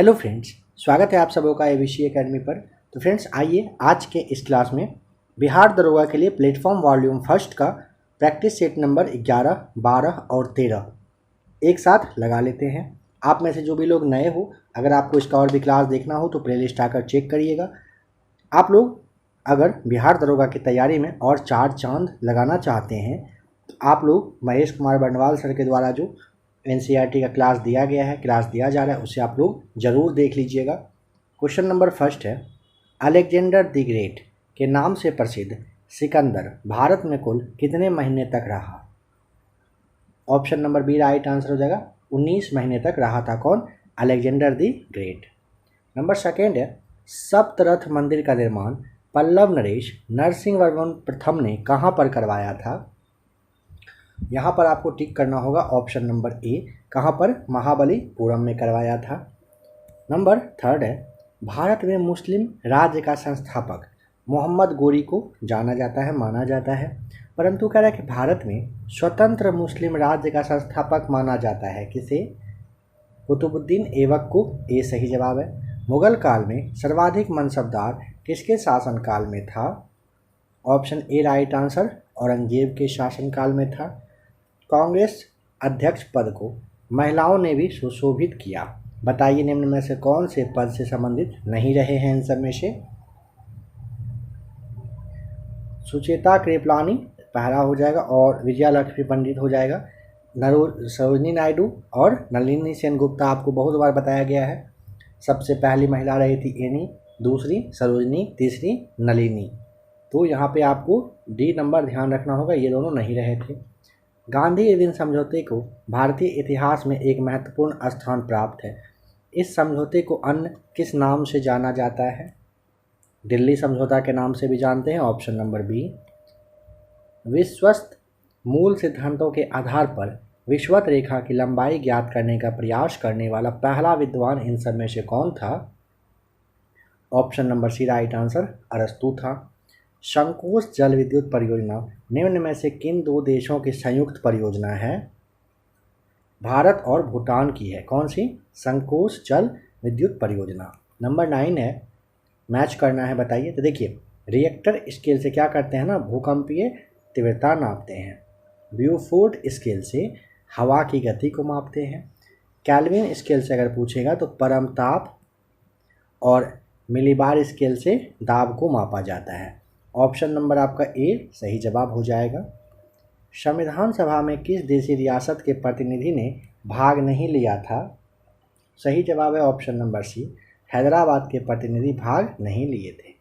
Hello friends, स्वागत है आप सबों का एबीसी एकेडमी पर। तो फ्रेंड्स आइए आज के इस क्लास में बिहार दरोगा के लिए प्लेटफॉर्म वॉल्यूम फर्स्ट का प्रैक्टिस सेट नंबर 11, 12 और 13 एक साथ लगा लेते हैं। आप में से जो भी लोग नए हो, अगर आपको इसका और भी क्लास देखना हो तो प्लेलिस्ट आकर चेक करिएगा। आप लोग अगर बिहार दरोगा की तैयारी में और 4 चांद लगाना चाहते हैं तो आप लोग महेश कुमार बंडवाल सर के द्वारा जो एनसीईआरटी का क्लास दिया गया है, क्लास दिया जा रहा है, उसे आप लोग ज़रूर देख लीजिएगा। क्वेश्चन नंबर फर्स्ट है, अलेक्जेंडर द ग्रेट के नाम से प्रसिद्ध सिकंदर भारत में कुल कितने महीने तक रहा? Option number B right answer हो जाएगा। 19 महीने तक रहा था कौन? Alexander the great. Number second है, सप्तरथ मंदिर का निर्माण पल्लव नरेश नरसिंहवर्मन प्रथम ने कहाँ पर करवाया था? यहाँ पर आपको टिक करना होगा ऑप्शन नंबर ए, कहाँ पर? महाबलीपुरम में करवाया था। नंबर थर्ड है, भारत में मुस्लिम राज्य का संस्थापक मोहम्मद गोरी को जाना जाता है, माना जाता है, परंतु कह रहा है कि भारत में स्वतंत्र मुस्लिम राज्य का संस्थापक माना जाता है किसे? कुतुबुद्दीन ऐबक को। ए सही जवाब है। मुगल काल में सर्वाधिक मनसबदार किसके शासनकाल में था? Option A right answer, Aurangzeb के शासनकाल में था। कांग्रेस अध्यक्ष पद को महिलाओं ने भी सुशोभित किया, बताइए निम्न में से कौन से पद से संबंधित नहीं रहे हैं? इन सब में से सुचेता कृपलानी पहला हो जाएगा और विजया लक्ष्मी पंडित हो जाएगा। सरोजनी नायडू और नलिनी सेनगुप्ता आपको बहुत बार बताया गया है। सबसे पहली महिला रही थी एनी, दूसरी सरोजनी, तीसरी नलिनी। तो यहाँ पे आपको डी नंबर ध्यान रखना होगा, ये दोनों नहीं रहे थे। गांधी एवं समझौते को भारतीय इतिहास में एक महत्वपूर्ण स्थान प्राप्त है। इस समझौते को अन्य किस नाम से जाना जाता है? दिल्ली समझौता के नाम से भी जानते हैं, ऑप्शन नंबर बी। विश्वस्त मूल सिद्धांतों के आधार पर विषुवत रेखा की लंबाई ज्ञात करने का प्रयास करने वाला पहला विद्वान इन सब में से कौन था? Option number C right answer, अरस्तू था। संकोच जल विद्युत परियोजना निम्न में से किन दो देशों की संयुक्त परियोजना है? भारत और भूटान की है। कौन सी? संकोच जल विद्युत परियोजना। नंबर 9 है, मैच करना है, बताइए। तो देखिए, रिएक्टर स्केल से क्या करते हैं ना, भूकंपीय तीव्रता नापते हैं। ब्यूफोर्ड स्केल से हवा की गति को मापते हैं। केल्विन स्केल से अगर पूछेगा तो परमताप और मिलीबार स्केल से दाब को मापा जाता है। ऑप्शन नंबर आपका ए सही जवाब हो जाएगा। संविधान सभा में किस देशी रियासत के प्रतिनिधि ने भाग नहीं लिया था? सही जवाब है ऑप्शन नंबर सी, हैदराबाद के प्रतिनिधि भाग नहीं लिए थे।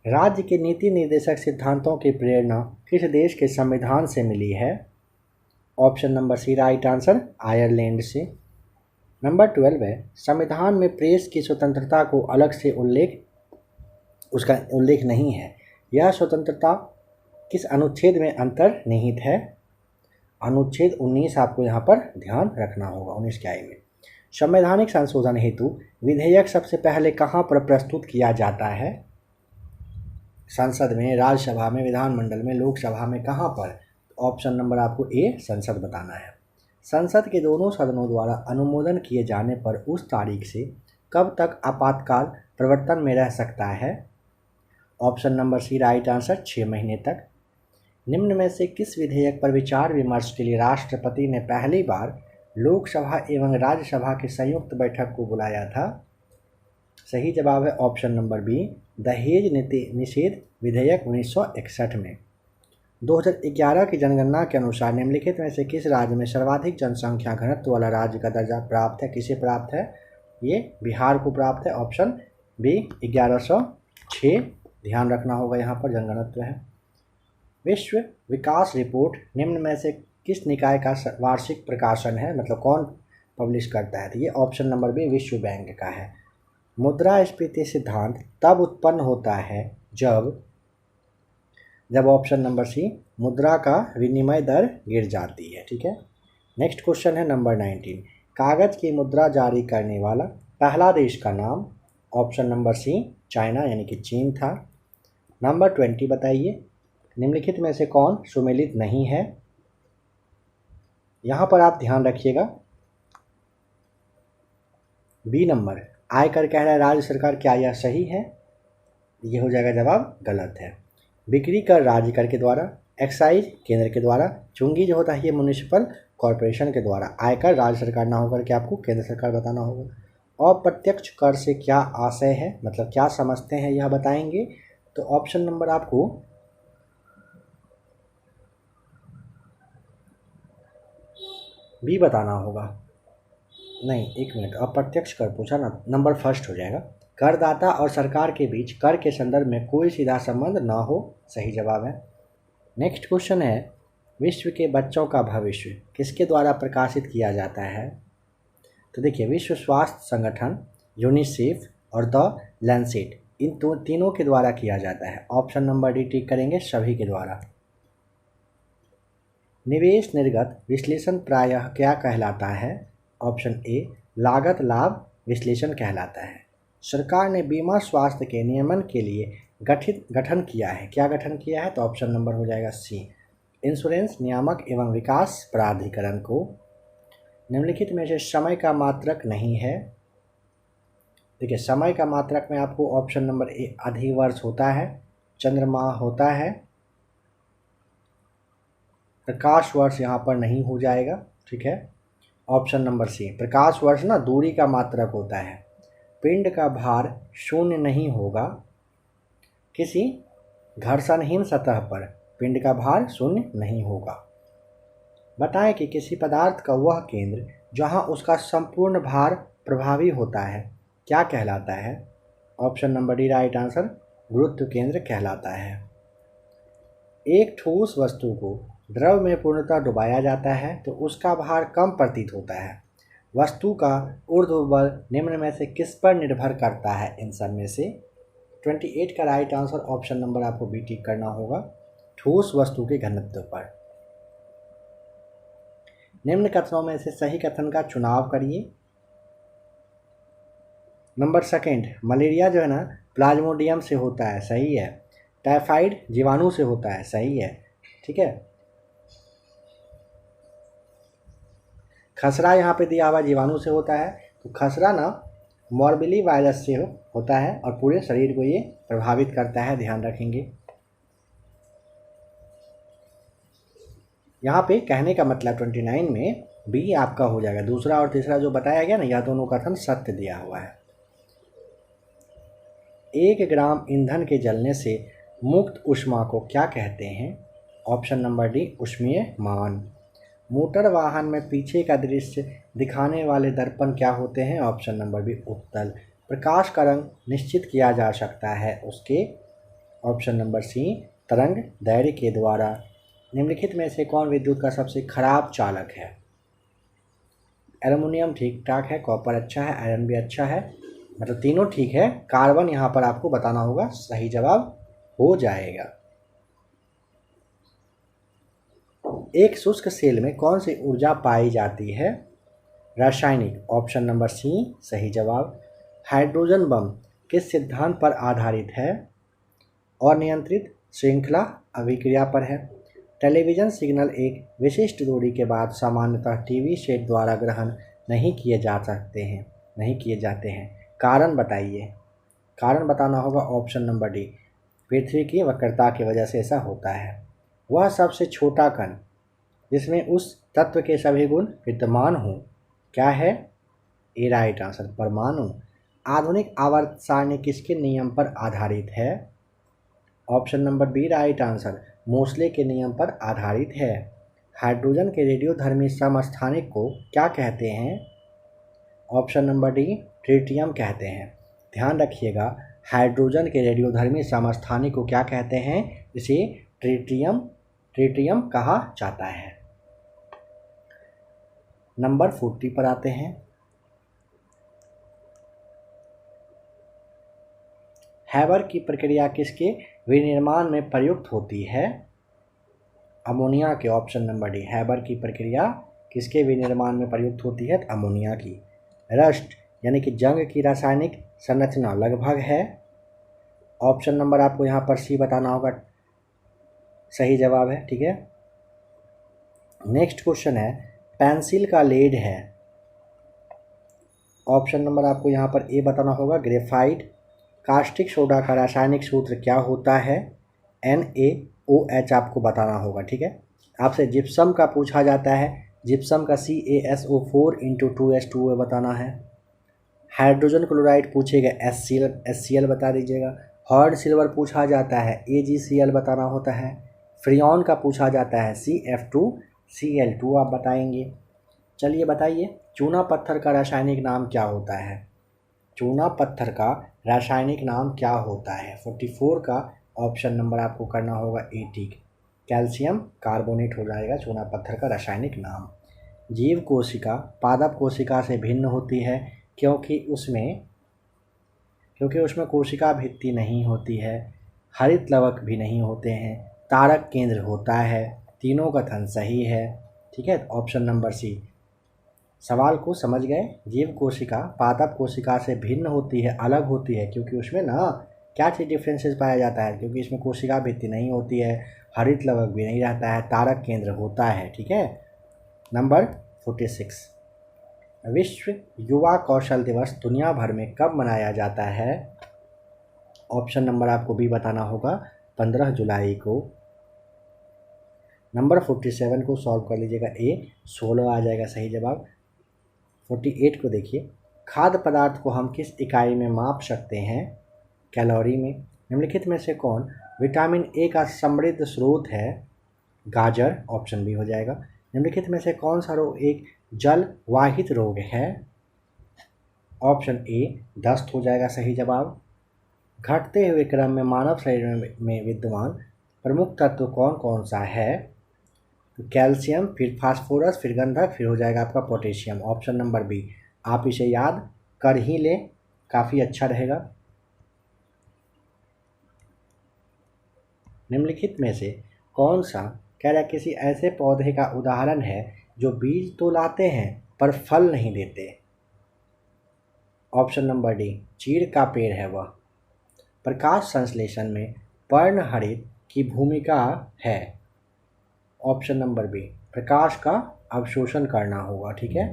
राज्य के नीति निर्देशक सिद्धांतों की प्रेरणा किस देश के संविधान से मिली है? Option number C right answer, Ireland से। नंबर 12 है, संविधान में प्रेस की स्वतंत्रता को अलग से उसका उल्लेख नहीं है। यह स्वतंत्रता किस अनुच्छेद में अंतर्निहित है? अनुच्छेद 19 आपको यहाँ पर ध्यान रखना होगा, 19 के आई में। संवैधानिक संशोधन हेतु विधेयक सबसे पहले कहाँ पर प्रस्तुत किया जाता है? संसद में, राज्यसभा में, विधानमंडल में, लोकसभा में, कहाँ पर? ऑप्शन नंबर आपको ए संसद बताना है। संसद के दोनों सदनों द्वारा अनुमोदन किए जाने पर उस तारीख से कब तक आपातकाल प्रवर्तन में रह सकता है? Option number C right answer, 6 महीने तक। निम्न में से किस विधेयक पर विचार विमर्श के लिए राष्ट्रपति ने पहली बार लोकसभा एवं राज्यसभा की संयुक्त बैठक को बुलाया था? सही जवाब है ऑप्शन नंबर बी, दहेज निषेध विधेयक 1961 में। 2011 की जनगणना के अनुसार निम्नलिखित में से किस राज्य में सर्वाधिक जनसंख्या घनत्व वाला राज्य का दर्जा प्राप्त है? किसे प्राप्त है? ये बिहार को प्राप्त है, ऑप्शन बी 1106। ध्यान रखना होगा, यहाँ पर जनगणत्व है। विश्व विकास रिपोर्ट निम्न में से किस निकाय का वार्षिक प्रकाशन है, मतलब कौन पब्लिश करता है? तो ये ऑप्शन नंबर बी विश्व बैंक का है। मुद्रास्फीति सिद्धांत तब उत्पन्न होता है जब ऑप्शन नंबर सी मुद्रा का विनिमय दर गिर जाती है। ठीक है, नेक्स्ट क्वेश्चन है नंबर 19, कागज की मुद्रा जारी करने वाला पहला देश का नाम? ऑप्शन नंबर सी चाइना यानी कि चीन था। नंबर 20 बताइए, निम्नलिखित में से कौन सुमेलित नहीं है? यहाँ पर आप ध्यान रखिएगा, बी नंबर आयकर कह रहा है राज्य सरकार, क्या यह सही है? ये हो जाएगा जवाब गलत है। बिक्री कर राज्य कर के द्वारा, एक्साइज केंद्र के द्वारा, चुंगी जो होता है ये म्युनिसिपल कॉरपोरेशन के द्वारा। आयकर राज्य सरकार ना होकर के आपको केंद्र सरकार बताना होगा। अप्रत्यक्ष कर से क्या आशय है, मतलब क्या समझते हैं यह बताएंगे। तो ऑप्शन नंबर आपको बी बताना होगा। नहीं, एक मिनट, अप्रत्यक्ष कर पूछा ना, नंबर फर्स्ट हो जाएगा। करदाता और सरकार के बीच कर के संदर्भ में कोई सीधा संबंध ना हो, सही जवाब है। नेक्स्ट क्वेश्चन है, विश्व के बच्चों का भविष्य किसके द्वारा प्रकाशित किया जाता है? तो देखिए, विश्व स्वास्थ्य संगठन, यूनिसेफ और द लैंसेट, इन तीनों के द्वारा किया जाता है। ऑप्शन नंबर डी टिक करेंगे, सभी के द्वारा। निवेश निर्गत विश्लेषण प्रायः क्या कहलाता है? ऑप्शन ए लागत लाभ विश्लेषण कहलाता है। सरकार ने बीमा स्वास्थ्य के नियमन के लिए गठन किया है, क्या गठन किया है? तो ऑप्शन नंबर हो जाएगा सी इंश्योरेंस नियामक एवं विकास प्राधिकरण को। निम्नलिखित में से समय का मात्रक नहीं है। देखिए, समय का मात्रक में आपको ऑप्शन नंबर ए अधिवर्ष होता है, चंद्रमाह होता है, प्रकाश वर्ष यहाँ पर नहीं हो जाएगा, ठीक है। ऑप्शन नंबर सी प्रकाश वर्ष ना दूरी का मात्रक होता है। पिंड का भार शून्य नहीं होगा, किसी घर्षणहीन सतह पर पिंड का भार शून्य नहीं होगा। बताएं कि किसी पदार्थ का वह केंद्र जहां उसका संपूर्ण भार प्रभावी होता है क्या कहलाता है? Option number D right answer, गुरुत्व केंद्र कहलाता है। एक ठोस वस्तु को द्रव में पूर्णतः डुबाया जाता है तो उसका भार कम प्रतीत होता है। वस्तु का ऊर्ध्व बल निम्न में से किस पर निर्भर करता है? इन सब में से 28 का राइट आंसर ऑप्शन नंबर आपको बी टिक करना होगा, ठोस वस्तु के घनत्व पर। निम्न कथनों में से सही कथन का चुनाव करिए। नंबर सेकंड, मलेरिया जो है ना प्लाज्मोडियम से होता है, सही है। टाइफाइड जीवाणु से होता है, सही है, ठीक है। खसरा यहाँ पे दिया हुआ जीवाणु से होता है, तो खसरा ना मॉर्बिली वायरस से होता है और पूरे शरीर को ये प्रभावित करता है, ध्यान रखेंगे। यहाँ पे कहने का मतलब 29 में बी आपका हो जाएगा। दूसरा और तीसरा जो बताया गया ना, यह दोनों कथन सत्य दिया हुआ है। 1 ग्राम ईंधन के जलने से मुक्त ऊष्मा को क्या कहते हैं? ऑप्शन नंबर डी ऊष्मीय मान। मोटर वाहन में पीछे का दृश्य दिखाने वाले दर्पण क्या होते हैं? ऑप्शन नंबर बी उत्तल। प्रकाश का रंग निश्चित किया जा सकता है उसके, ऑप्शन नंबर सी तरंग दैर्घ्य के द्वारा। निम्नलिखित में से कौन विद्युत का सबसे खराब चालक है? एल्युमिनियम ठीक ठाक है, कॉपर अच्छा है, आयरन भी अच्छा है, मतलब तीनों ठीक है। कार्बन यहाँ पर आपको बताना होगा, सही जवाब हो जाएगा। एक शुष्क सेल में कौन सी ऊर्जा पाई जाती है? रासायनिक, ऑप्शन नंबर सी सही जवाब। हाइड्रोजन बम किस सिद्धांत पर आधारित है? अनियंत्रित श्रृंखला अभिक्रिया पर है। टेलीविज़न सिग्नल एक विशिष्ट दूरी के बाद सामान्यतः टीवी सेट द्वारा ग्रहण नहीं किए जाते हैं, कारण बताइए। कारण बताना होगा ऑप्शन नंबर डी, पृथ्वी की वक्रता की वजह से ऐसा होता है। वह सबसे छोटा कण जिसमें उस तत्व के सभी गुण विद्यमान हों क्या है? ए राइट आंसर, परमाणु। आधुनिक आवर्त सारणी किसके नियम पर आधारित है? Option number B right answer, Moseley के नियम पर आधारित है। हाइड्रोजन के रेडियोधर्मी समस्थानिक को क्या कहते हैं? ऑप्शन नंबर डी ट्रिटियम कहते हैं। ध्यान रखिएगा, हाइड्रोजन के रेडियोधर्मी समस्थानिक को क्या कहते हैं? इसे ट्रिटियम कहा जाता है। नंबर 40 पर आते हैं। हैबर की प्रक्रिया किसके विनिर्माण में प्रयुक्त होती है? अमोनिया के, ऑप्शन नंबर डी। हैबर की प्रक्रिया किसके विनिर्माण में प्रयुक्त होती है? अमोनिया की। रस्ट यानी कि जंग की रासायनिक संरचना लगभग है, ऑप्शन नंबर आपको यहाँ पर सी बताना होगा, सही जवाब है, ठीक है। नेक्स्ट क्वेश्चन है, पेंसिल का लेड है, ऑप्शन नंबर आपको यहाँ पर ए बताना होगा ग्रेफाइट। कास्टिक सोडा का रासायनिक सूत्र क्या होता है? NaOH आपको बताना होगा, ठीक है। आपसे जिप्सम का पूछा जाता है, जिप्सम का CaSO4 × 2H2O बताना है। हाइड्रोजन क्लोराइड पूछेगा HCl बता दीजिएगा। हॉर्ड सिल्वर पूछा जाता है AgCl बताना होता है। फ्रियॉन का पूछा जाता है CF2Cl2 आप बताएंगे। चलिए बताइए, चूना पत्थर का रासायनिक नाम क्या होता है? चूना पत्थर का रासायनिक नाम क्या होता है? 44 का ऑप्शन नंबर आपको करना होगा ए टिक। कैल्शियम कार्बोनेट हो जाएगा चूना पत्थर का रासायनिक नाम। जीव कोशिका पादप कोशिका से भिन्न होती है क्योंकि उसमें कोशिका भित्ति नहीं होती है, हरित लवक भी नहीं होते हैं, तारक केंद्र होता है, तीनों कथन सही है, ठीक है। Option number C. सवाल को समझ गए? जीव कोशिका पादप कोशिका से भिन्न होती है, अलग होती है, क्योंकि उसमें ना क्या चीज़ डिफरेंसेस पाया जाता है? क्योंकि इसमें कोशिका भित्ति नहीं होती है, हरित लवक भी नहीं रहता है, तारक केंद्र होता है, ठीक है। नंबर 46, विश्व युवा कौशल दिवस दुनिया भर में कब मनाया जाता है? ऑप्शन नंबर आपको भी बताना होगा 15 जुलाई को। नंबर 47 को सॉल्व कर लीजिएगा ए, 16 आ जाएगा सही जवाब। 48 को देखिए, खाद्य पदार्थ को हम किस इकाई में माप सकते हैं? कैलोरी में। निम्नलिखित में से कौन विटामिन ए का समृद्ध स्रोत है? गाजर, ऑप्शन बी हो जाएगा। निम्नलिखित में से कौन सा रोग एक जल वाहित रोग है? ऑप्शन ए दस्त हो जाएगा सही जवाब। घटते हुए क्रम में मानव शरीर में विद्यमान प्रमुख तत्व कौन कौन सा है? तो कैल्शियम, फिर फास्फोरस, फिर गंधक, फिर हो जाएगा आपका पोटेशियम। Option number B. आप इसे याद कर ही लें, काफ़ी अच्छा रहेगा। निम्नलिखित में से कौन सा कह रहा है किसी ऐसे पौधे का उदाहरण है जो बीज तो लाते हैं पर फल नहीं देते? ऑप्शन नंबर डी, चीड़ का पेड़ है वह। प्रकाश संश्लेषण में पर्णहरित की भूमिका है? ऑप्शन नंबर बी, प्रकाश का अवशोषण करना होगा, ठीक है।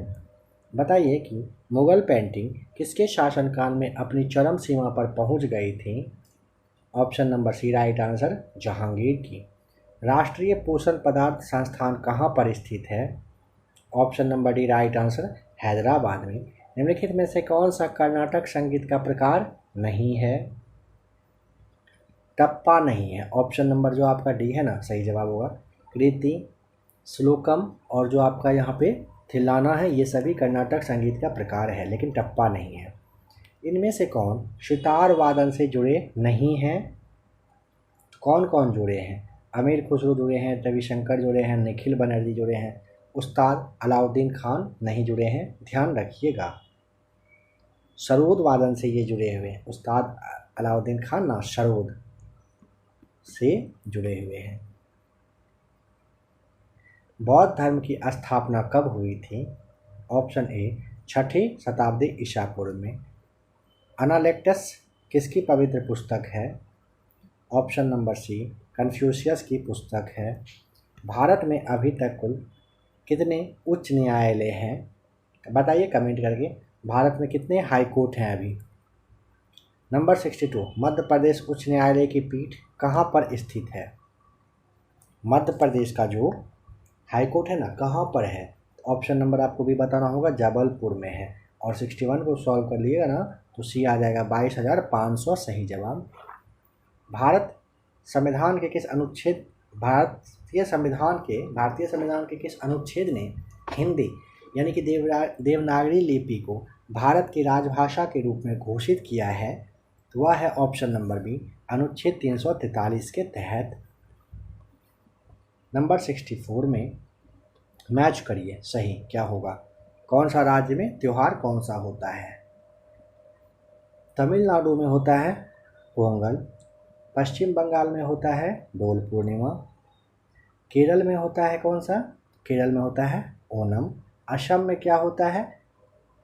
बताइए कि मुगल पेंटिंग किसके शासनकाल में अपनी चरम सीमा पर पहुंच गई थी? Option number C right answer, Jahangir की। राष्ट्रीय पोषण पदार्थ संस्थान कहाँ पर स्थित है? Option number D right answer, Hyderabad में। निम्नलिखित में से कौन सा कर्नाटक संगीत का प्रकार नहीं है? टप्पा नहीं है। ऑप्शन नंबर जो आपका डी है ना, सही जवाब होगा। कृति, श्लोकम और जो आपका यहाँ पे थिल्लाना है, ये सभी कर्नाटक संगीत का प्रकार है, लेकिन टप्पा नहीं है। इनमें से कौन सितार वादन से जुड़े नहीं हैं? कौन कौन जुड़े हैं? अमीर खुसरो जुड़े हैं, रविशंकर जुड़े हैं, निखिल बनर्जी जुड़े हैं, उस्ताद अलाउद्दीन खान नहीं जुड़े हैं। ध्यान रखिएगा, सरोद वादन से ये जुड़े हुए हैं, उस्ताद अलाउद्दीन खान ना सरोद से जुड़े हुए हैं। बौद्ध धर्म की स्थापना कब हुई थी? ऑप्शन ए 6ठी शताब्दी ईसा पूर्व में। अनालेक्टस किसकी पवित्र पुस्तक है? ऑप्शन नंबर सी कन्फ्यूशियस की पुस्तक है। भारत में अभी तक कुल कितने उच्च न्यायालय हैं? बताइए कमेंट करके, भारत में कितने हाई कोर्ट हैं अभी? नंबर 62, मध्य प्रदेश उच्च न्यायालय की पीठ कहाँ पर स्थित है? मध्य प्रदेश का जो हाई कोर्ट है ना, कहाँ पर है? ऑप्शन नंबर आपको भी बताना होगा, जबलपुर में है। और 61 को सॉल्व कर लिएगा ना तो सी आ जाएगा 22,500 सही जवाब। भारतीय संविधान के किस अनुच्छेद ने हिंदी यानी कि देवनागरी लिपि को भारत की राजभाषा के रूप में घोषित किया है? तो वह है ऑप्शन नंबर बी, अनुच्छेद 343 के तहत। नंबर 64 में मैच करिए सही क्या होगा। कौन सा राज्य में त्योहार कौन सा होता है? तमिलनाडु में होता है पोंगल, पश्चिम बंगाल में होता है डोल पूर्णिमा, केरल में होता है कौन सा? केरल में होता है ओनम, असम में क्या होता है?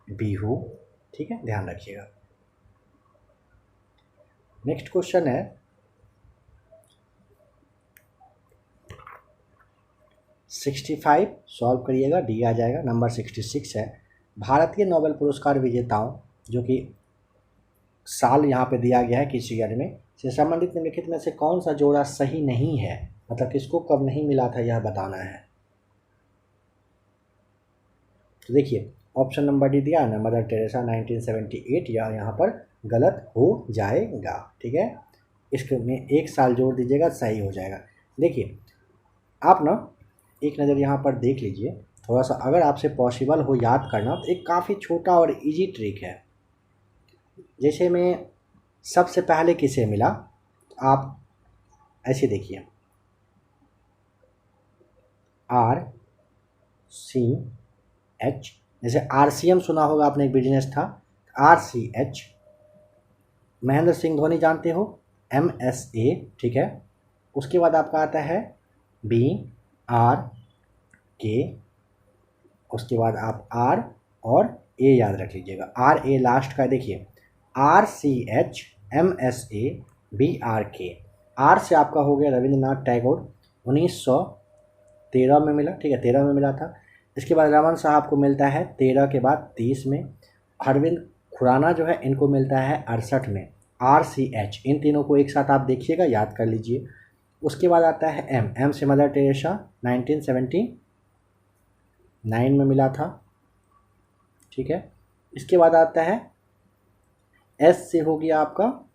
बिहू, ठीक है, ध्यान रखिएगा। नेक्स्ट क्वेश्चन है 65 सॉल्व करिएगा, डी आ जाएगा। नंबर 66 है, भारतीय नोबेल पुरस्कार विजेताओं, जो कि साल यहाँ पे दिया गया है किस ईयर में, से संबंधित निम्नलिखित में से कौन सा जोड़ा सही नहीं है, मतलब किसको कब नहीं मिला था यह बताना है। तो देखिए ऑप्शन नंबर डी दिया ना, मदर टेरेसा 1978, या यहाँ पर गलत हो जाएगा। ठीक है, इसमें एक साल जोड़ दीजिएगा, सही हो जाएगा। देखिए आप ना एक नज़र यहाँ पर देख लीजिए, थोड़ा सा अगर आपसे पॉसिबल हो याद करना, तो एक काफ़ी छोटा और इजी ट्रिक है। जैसे मैं सबसे पहले किसे मिला, तो आप ऐसे देखिए, RCH, जैसे RCM सुना होगा आपने, एक बिजनेस था, RCH। महेंद्र सिंह धोनी जानते हो, MSA। ठीक है, उसके बाद आपका आता है BRK, उसके बाद आप R और A याद रख लीजिएगा, RA लास्ट का। देखिए RCH MSA BRK। R से आपका हो गया रविंद्रनाथ टैगोर, 1913 में मिला। ठीक है, 13 में मिला था। इसके बाद रमन साहब को मिलता है 13 के बाद 30 में। अरविंद खुराना जो है इनको मिलता है 68 में। RCH, इन तीनों को एक साथ आप देखिएगा, याद कर लीजिए। उसके बाद आता है M से मदर टेरेसा, 1979 में मिला था। ठीक है, इसके बाद आता है S से हो गया आपका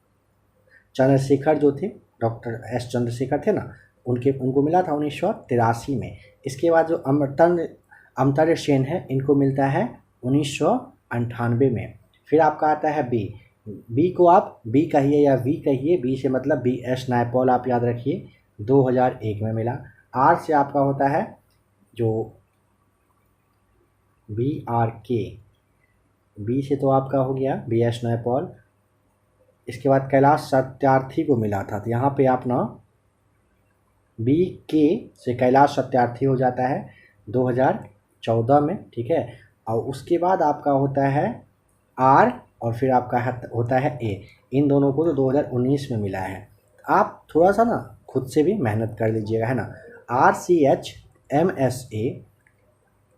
चंद्रशेखर, जो थे डॉक्टर S चंद्रशेखर थे ना, उनको मिला था 1983 में। इसके बाद जो अमर्त्य सेन है, इनको मिलता है 1998 में। फिर आपका आता है बी को आप बी कहिए या वी कहिए, बी से मतलब BS नायपॉल आप याद रखिए, 2001 में मिला। R से आपका होता है जो BRK, बी से तो आपका हो गया BS नायपॉल। इसके बाद कैलाश सत्यार्थी को मिला था, तो यहाँ पे आप ना BK से कैलाश सत्यार्थी हो जाता है 2014 में। ठीक है, और उसके बाद आपका होता है R, और फिर आपका होता है A। इन दोनों को तो 2019 में मिला है। आप थोड़ा सा ना खुद से भी मेहनत कर लीजिएगा, है ना। RCH MSA,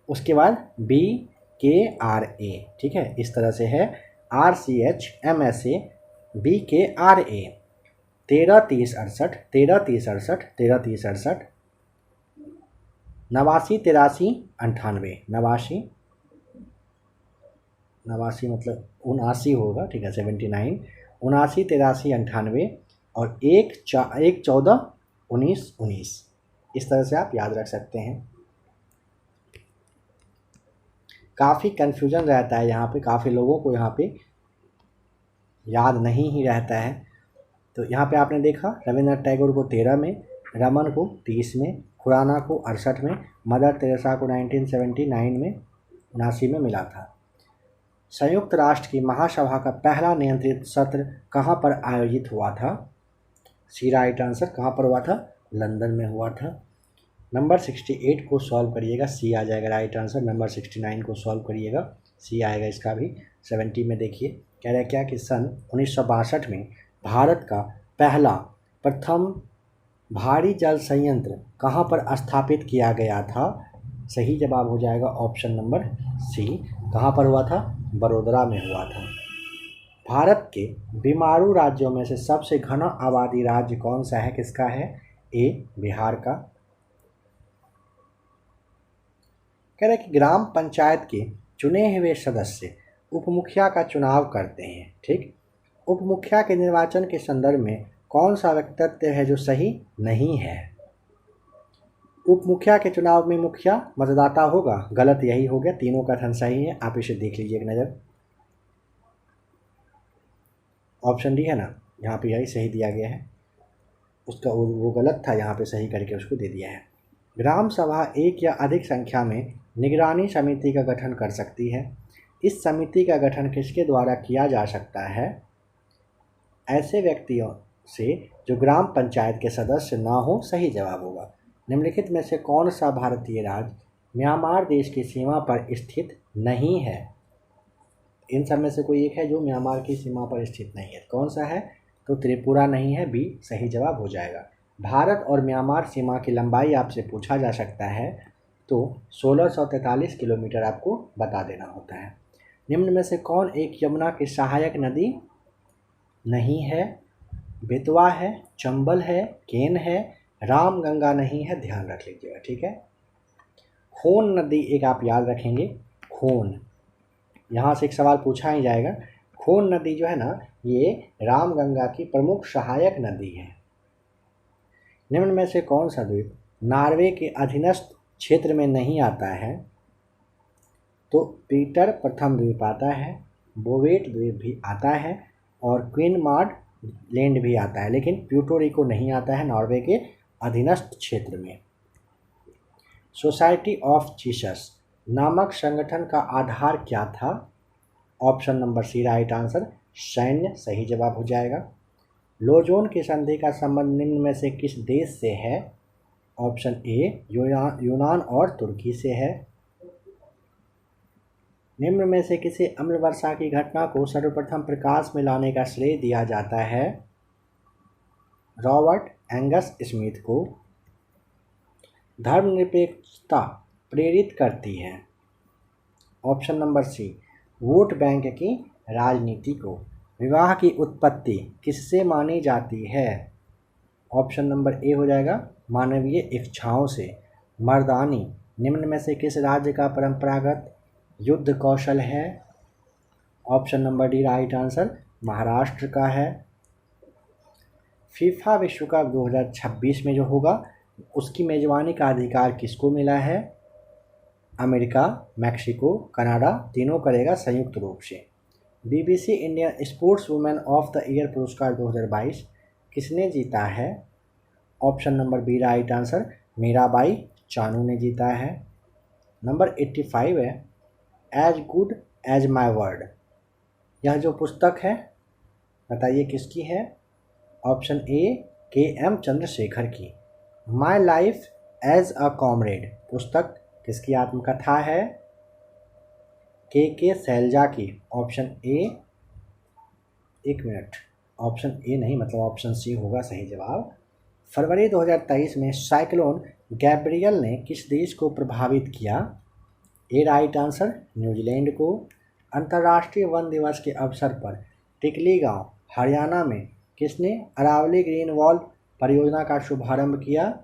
उसके बाद BKRA। ठीक है, इस तरह से है RCH MSA BKRA। 13-30-68, 13-30-68, 13-30-68, 89-83-98, 89 मतलब 79 होगा। ठीक है, 79, 79-83-98, और 1-14-19-19। इस तरह से आप याद रख सकते हैं। काफ़ी कन्फ्यूजन रहता है यहाँ पे, काफ़ी लोगों को यहाँ पे याद नहीं ही रहता है। तो यहाँ पे आपने देखा रविंद्रनाथ टैगोर को 13 में, रमन को 30 में, खुराना को 68 में, मदर तेरेसा को 1979 में, 79 में मिला था। संयुक्त राष्ट्र की महासभा का पहला नियंत्रित सत्र कहाँ पर आयोजित हुआ था? सी राइट आंसर, कहाँ पर हुआ था? लंदन में हुआ था। नंबर 68 को सॉल्व करिएगा, सी आ जाएगा राइट आंसर। नंबर 69 को सॉल्व करिएगा, सी आएगा इसका भी। 70 में देखिए कह रहा है क्या कि सन 1962 में भारत का पहला प्रथम भारी जल संयंत्र कहाँ पर स्थापित किया गया था? सही जवाब हो जाएगा ऑप्शन नंबर सी। कहाँ पर हुआ था? बड़ोदरा में हुआ था। भारत के बीमारू राज्यों में से सबसे घना आबादी राज्य कौन सा है? किसका है? ए बिहार का। कह रहे कि ग्राम पंचायत के चुने हुए सदस्य उपमुखिया का चुनाव करते हैं। ठीक, उपमुखिया के निर्वाचन के संदर्भ में कौन सा वक्तव्य है जो सही नहीं है? उपमुखिया के चुनाव में मुखिया मतदाता होगा, गलत यही हो गया। तीनों कथन सही है, आप इसे देख लीजिए एक नज़र। ऑप्शन डी है ना, यहाँ पे यही सही दिया गया है, उसका वो गलत था, यहाँ पे सही करके उसको दे दिया है। ग्राम सभा एक या अधिक संख्या में निगरानी समिति का गठन कर सकती है। इस समिति का गठन किसके द्वारा किया जा सकता है? ऐसे व्यक्तियों से जो ग्राम पंचायत के सदस्य ना हो, सही जवाब होगा। निम्नलिखित में से कौन सा भारतीय राज्य म्यांमार देश की सीमा पर स्थित नहीं है? इन सब में से कोई एक है जो म्यांमार की सीमा पर स्थित नहीं है, कौन सा है? तो त्रिपुरा नहीं है, बी सही जवाब हो जाएगा। भारत और म्यांमार सीमा की लंबाई आपसे पूछा जा सकता है, तो 1643 किलोमीटर आपको बता देना होता है। निम्न में से कौन एक यमुना की सहायक नदी नहीं है? बेतवा है, चंबल है, केन है, रामगंगा नहीं है, ध्यान रख लीजिएगा, ठीक है। खोन नदी एक आप याद रखेंगे, खोन, यहाँ से एक सवाल पूछा ही जाएगा। खोन नदी जो है ना, ये रामगंगा की प्रमुख सहायक नदी है। निम्न में से कौन सा द्वीप नॉर्वे के अधीनस्थ क्षेत्र में नहीं आता है? तो पीटर प्रथम द्वीप आता है, बोवेट द्वीप भी आता है और क्वीन मार्ड लैंड भी आता है, लेकिन प्यूर्टो रिको नहीं आता है नॉर्वे के अधीनस्थ क्षेत्र में। सोसाइटी ऑफ जीसस नामक संगठन का आधार क्या था? Option number C right answer, सैन्य, सही जवाब हो जाएगा। लोजोन की संधि का संबंध निम्न में से किस देश से है? ऑप्शन ए यूनान और तुर्की से है। निम्न में से किसी अम्ल वर्षा की घटना को सर्वप्रथम प्रकाश में लाने का श्रेय दिया जाता है? रॉबर्ट एंगस स्मिथ को। धर्मनिरपेक्षता प्रेरित करती है? Option number C vote bank की राजनीति को। विवाह की उत्पत्ति किससे मानी जाती है? ऑप्शन नंबर ए हो जाएगा मानवीय इच्छाओं से। मर्दानी निम्न में से किस राज्य का परंपरागत युद्ध कौशल है? Option number D right answer, Maharashtra का है। फीफा विश्व कप 2026 में जो होगा उसकी मेजबानी का अधिकार किसको मिला है? अमेरिका, मैक्सिको, कनाडा, तीनों करेगा संयुक्त रूप से। BBC Indian sports women of the year पुरस्कार 2022 किसने जीता है? Option number B right answer, Mirabai Chanu ने जीता है। नंबर 85 है as good as my word. यह जो पुस्तक है बताइए किसकी है? ऑप्शन ए के.एम. चंद्रशेखर की। My life as a comrade पुस्तक किसकी आत्मकथा है? के शैलजा की। ऑप्शन ए, एक मिनट, ऑप्शन ए नहीं मतलब ऑप्शन सी होगा सही जवाब। फरवरी 2023 में साइक्लोन गैब्रियल ने किस देश को प्रभावित किया? ए राइट आंसर, न्यूजीलैंड को। अंतर्राष्ट्रीय वन दिवस के अवसर पर टिकली गांव हरियाणा में किसने अरावली ग्रीन वॉल परियोजना का शुभारंभ किया?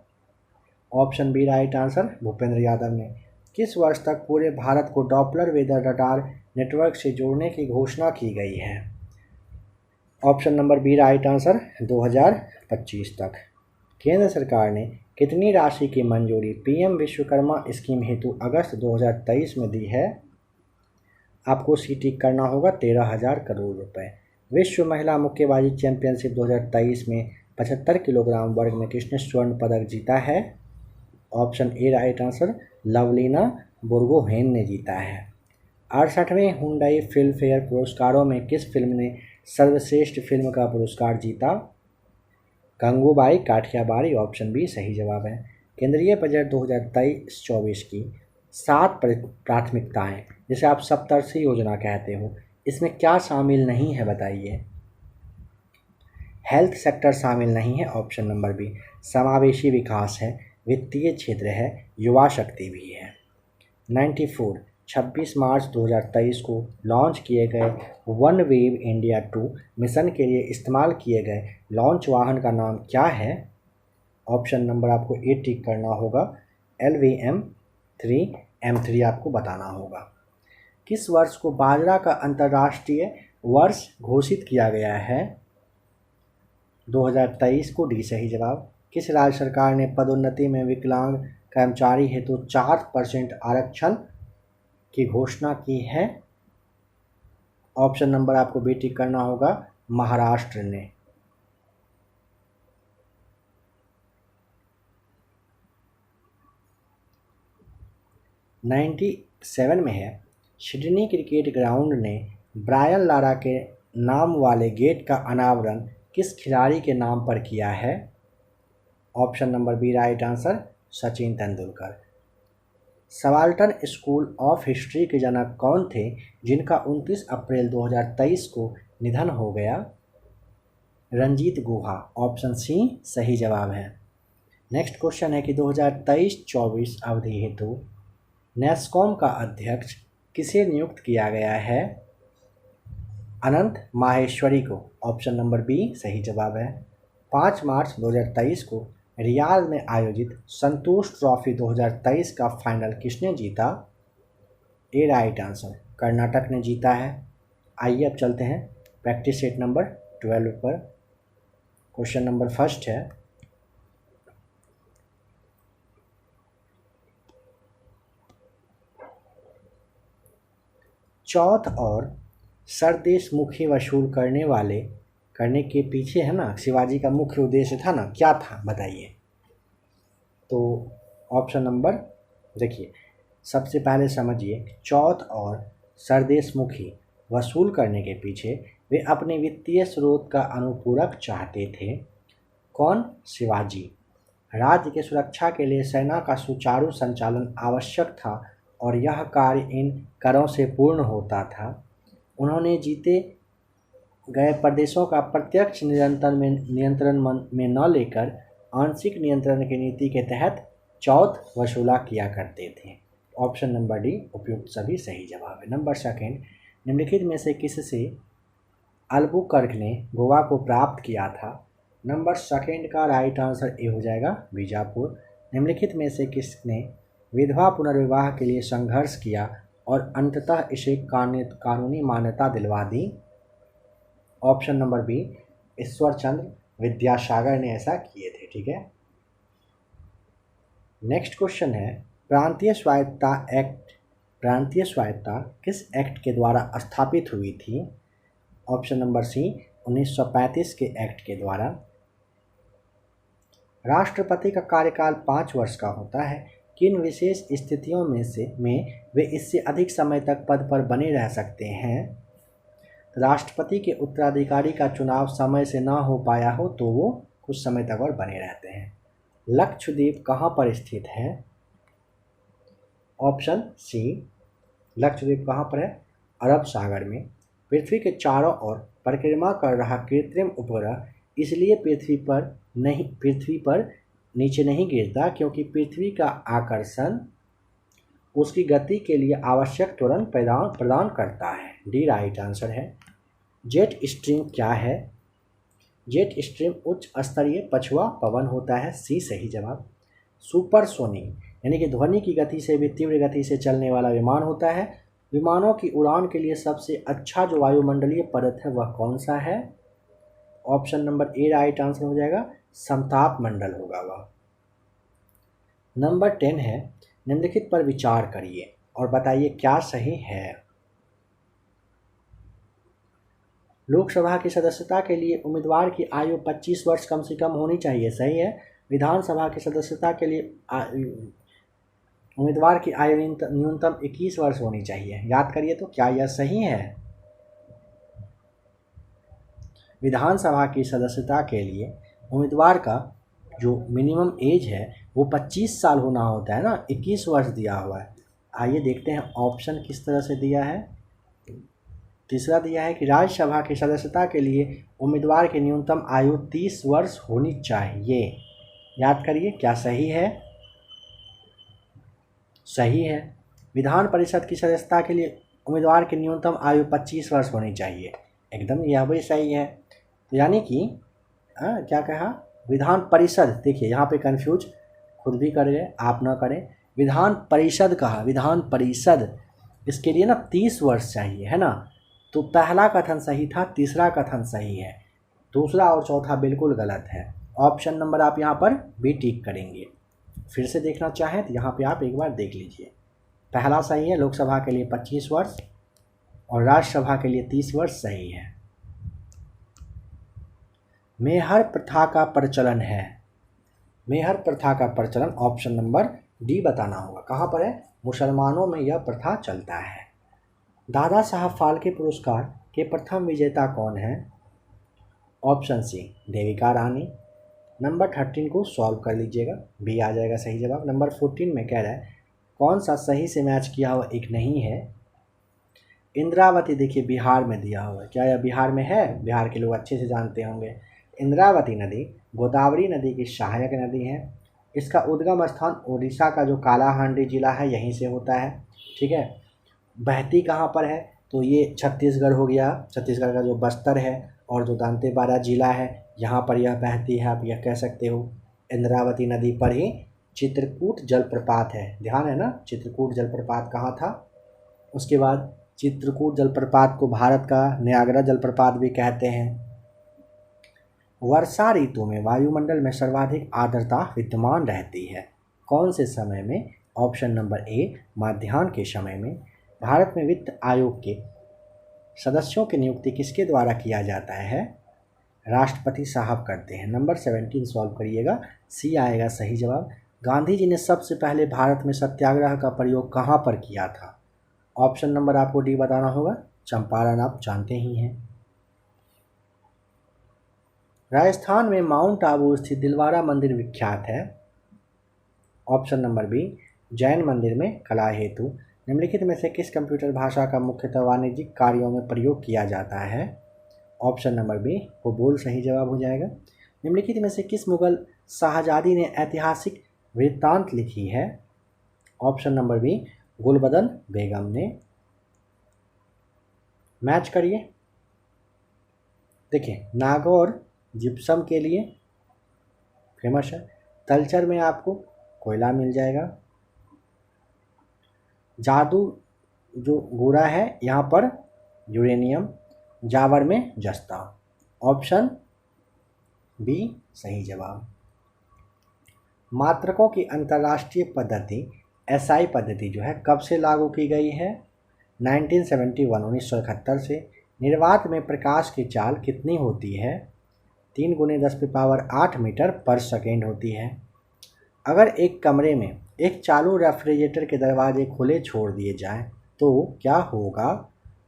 Option B right answer, Bhupendra Yadav ने। किस वर्ष तक पूरे भारत को डॉपलर वेदर रडार नेटवर्क से जोड़ने की घोषणा की गई है? Option number B right answer, 2025 तक। केंद्र सरकार ने कितनी राशि की मंजूरी पीएम विश्वकर्मा स्कीम हेतु अगस्त 2023 में दी है? आपको सी टिक करना होगा, 13,000 करोड़ रुपए। विश्व महिला मुक्केबाजी चैंपियनशिप 2023 में 75 किलोग्राम वर्ग में किसने स्वर्ण पदक जीता है? Option A right answer, Lovlina Borgohain ने जीता है। 68वें हुंडई फिल्म फेयर पुरस्कारों में किस फिल्म ने सर्वश्रेष्ठ फिल्म का पुरस्कार जीता? गंगूबाई काठियावाड़ी, ऑप्शन बी सही जवाब है। केंद्रीय बजट 2023-24 की 7 प्राथमिकताएं जिसे आप सप्तर्षि योजना कहते हो, इसमें क्या शामिल नहीं है बताइए? हेल्थ सेक्टर शामिल नहीं है, ऑप्शन नंबर बी। समावेशी विकास है, वित्तीय क्षेत्र है, युवा शक्ति भी है। 26 मार्च 2023 को लॉन्च किए गए वन वेव इंडिया 2 मिशन के लिए इस्तेमाल किए गए लॉन्च वाहन का नाम क्या है? ऑप्शन नंबर आपको ए टिक करना होगा, LVM-3 आपको बताना होगा। किस वर्ष को बाजरा का अंतर्राष्ट्रीय वर्ष घोषित किया गया है? 2023 को, डी सही जवाब। किस राज्य सरकार ने पदोन्नति में विकलांग कर्मचारी हेतु 4% आरक्षण की घोषणा की है? ऑप्शन नंबर आपको बी टिक करना होगा, महाराष्ट्र ने। '97 में है सिडनी क्रिकेट ग्राउंड ने ब्रायन लारा के नाम वाले गेट का अनावरण किस खिलाड़ी के नाम पर किया है? Option number B right answer, Sachin Tendulkar. Subaltern school of history के जनक कौन थे जिनका 29 अप्रैल 2023 को निधन हो गया? रंजीत गुहा, ऑप्शन सी सही जवाब है। नेक्स्ट क्वेश्चन है कि 2023-24 अवधि हेतु नेस्कॉम का अध्यक्ष किसे नियुक्त किया गया है? अनंत माहेश्वरी को। ऑप्शन नंबर बी सही जवाब है। 5 मार्च 2023 को रियाद में आयोजित संतोष ट्रॉफी 2023 का फाइनल किसने जीता? ए राइट आंसर, कर्नाटक ने जीता है। आइए अब चलते हैं प्रैक्टिस सेट नंबर 12 पर। क्वेश्चन नंबर फर्स्ट है, चौथ और सरदेशमुखी वसूल करने के पीछे है ना शिवाजी का मुख्य उद्देश्य था ना, क्या था बताइए? तो ऑप्शन नंबर देखिए, सबसे पहले समझिए, चौथ और सरदेशमुखी वसूल करने के पीछे वे अपने वित्तीय स्रोत का अनुपूरक चाहते थे। कौन? शिवाजी। राज्य की सुरक्षा के लिए सेना का सुचारू संचालन आवश्यक था और यह कार्य इन करों से पूर्ण होता था। उन्होंने जीते गए प्रदेशों का प्रत्यक्ष नियंत्रण में न लेकर आंशिक नियंत्रण की नीति के तहत चौथ वसूला किया करते थे। ऑप्शन नंबर डी उपयुक्त सभी सही जवाब है। नंबर सेकेंड, निम्नलिखित में से किससे अल्बुकर्क ने गोवा को प्राप्त किया था? नंबर सेकेंड का राइट आंसर ए हो जाएगा, बीजापुर। निम्नलिखित में से किसने विधवा पुनर्विवाह के लिए संघर्ष किया और अंततः इसे कानूनी मान्यता दिलवा दी? Option number B, Ishwarchandra Vidyasagar ने ऐसा किए थे। ठीक है, नेक्स्ट क्वेश्चन है, प्रांतीय स्वायत्ता किस एक्ट के द्वारा स्थापित हुई थी? ऑप्शन नंबर सी, 1935 के एक्ट के द्वारा। राष्ट्रपति का कार्यकाल 5 वर्ष का होता है। किन विशेष स्थितियों में वे इससे अधिक समय तक पद पर बने रह सकते हैं? राष्ट्रपति के उत्तराधिकारी का चुनाव समय से ना हो पाया हो तो वो कुछ समय तक और बने रहते हैं। लक्षद्वीप कहाँ पर स्थित है? ऑप्शन सी, लक्षद्वीप कहाँ पर है? अरब सागर में। पृथ्वी के चारों ओर परिक्रमा कर रहा कृत्रिम उपग्रह इसलिए पृथ्वी पर नीचे नहीं गिरता क्योंकि पृथ्वी का आकर्षण उसकी गति के लिए आवश्यक त्वरण प्रदान करता है। डी राइट आंसर है। जेट स्ट्रीम क्या है? जेट स्ट्रीम उच्च स्तरीय पछुआ पवन होता है। सी सही जवाब। सुपरसोनिक यानी कि ध्वनि की गति से भी तीव्र गति से चलने वाला विमान होता है। विमानों की उड़ान के लिए सबसे अच्छा जो वायुमंडलीय परत है वह कौन सा है? Option number A right answer हो जाएगा, समताप मंडल होगा वह। नंबर 10 है, निम्नलिखित पर विचार करिए और बताइए क्या सही है। लोकसभा की सदस्यता के लिए उम्मीदवार की आयु 25 वर्ष कम से कम होनी चाहिए। सही है। विधानसभा की सदस्यता के लिए उम्मीदवार की आयु न्यूनतम 21 वर्ष होनी चाहिए। याद करिए तो क्या यह सही है? विधानसभा की सदस्यता के लिए उम्मीदवार का जो मिनिमम एज है वो 25 साल होना होता है ना, 21 वर्ष दिया हुआ है। आइए देखते हैं ऑप्शन किस तरह से दिया है। तीसरा दिया है कि राज्यसभा की सदस्यता के लिए उम्मीदवार की न्यूनतम आयु 30 वर्ष होनी चाहिए। याद करिए क्या सही है? सही है। विधान परिषद की सदस्यता के लिए उम्मीदवार की न्यूनतम आयु 25 वर्ष होनी चाहिए। एकदम यह भी सही है। तो यानी कि क्या कहा? विधान परिषद, देखिए यहाँ पे कंफ्यूज खुद भी कर गए, आप ना करें। विधान परिषद कहा, विधान परिषद, इसके लिए ना 30 वर्ष चाहिए है ना। तो पहला कथन सही था, तीसरा कथन सही है, दूसरा और चौथा बिल्कुल गलत है। ऑप्शन नंबर आप यहाँ पर भी टिक करेंगे। फिर से देखना चाहें तो यहाँ पे आप एक बार देख लीजिए। पहला सही है, लोकसभा के लिए 25 वर्ष और राज्यसभा के लिए 30 वर्ष सही है। मेहर प्रथा का प्रचलन है। मेहर प्रथा का प्रचलन ऑप्शन नंबर डी बताना होगा। कहाँ पर है? मुसलमानों में यह प्रथा चलता है। दादा साहब फाल्के पुरस्कार के प्रथम विजेता कौन है? Option C, Devika Rani. Number 13 को सॉल्व कर लीजिएगा, बी आ जाएगा सही जवाब। नंबर 14 में कह रहा है कौन सा सही से मैच किया हुआ एक नहीं है। इंद्रावती देखिए बिहार में दिया हुआ है, क्या यह बिहार में है? बिहार के लोग अच्छे से जानते होंगे। इंद्रावती नदी गोदावरी नदी की सहायक नदी है। इसका उद्गम स्थान उड़ीसा का जो कालाहांडी जिला है यहीं से होता है। ठीक है, बहती कहाँ पर है, तो ये छत्तीसगढ़ हो गया, छत्तीसगढ़ का जो बस्तर है और जो दांतेवाड़ा जिला है यहाँ पर यह बहती है। आप यह कह सकते हो इंद्रावती नदी पर ही चित्रकूट जलप्रपात है। ध्यान है ना, चित्रकूट जलप्रपात कहाँ था। उसके बाद चित्रकूट जलप्रपात को भारत का न्यागरा जलप्रपात भी कहते हैं। वर्षा ऋतु में वायुमंडल में सर्वाधिक आर्द्रता विद्यमान रहती है। कौन से समय में। ऑप्शन नंबर ए मध्याह्न के समय में। भारत में वित्त आयोग के सदस्यों की नियुक्ति किसके द्वारा किया जाता है। राष्ट्रपति साहब करते हैं। नंबर 17 सॉल्व करिएगा, सी आएगा सही जवाब। गांधी जी ने सबसे पहले भारत में सत्याग्रह का प्रयोग कहाँ पर किया था। ऑप्शन नंबर आपको डी बताना होगा, चंपारण आप जानते ही हैं। राजस्थान में माउंट आबू स्थित दिलवारा मंदिर विख्यात है। ऑप्शन नंबर बी जैन मंदिर में कला हेतु। निम्नलिखित में से किस कंप्यूटर भाषा का मुख्यतः वाणिज्यिक कार्यों में प्रयोग किया जाता है। ऑप्शन नंबर बी वो बोल सही जवाब हो जाएगा। निम्नलिखित में से किस मुगल शाहजादी ने ऐतिहासिक वृत्तांत लिखी है। ऑप्शन नंबर बी गुलबदन बेगम ने। मैच करिए। देखिए नागौर जिप्सम के लिए फेमस है। तलचर में आपको कोयला मिल जाएगा। जादू जो गोरा है यहाँ पर यूरेनियम। जावर में जस्ता। ऑप्शन बी सही जवाब। मात्रकों की अंतर्राष्ट्रीय पद्धति एसआई पद्धति जो है कब से लागू की गई है। 1971 से। निर्वात में प्रकाश की चाल कितनी होती है। 3 × 10⁸ मीटर पर सेकेंड होती है। अगर एक कमरे में एक चालू रेफ्रिजरेटर के दरवाजे खुले छोड़ दिए जाएं तो क्या होगा।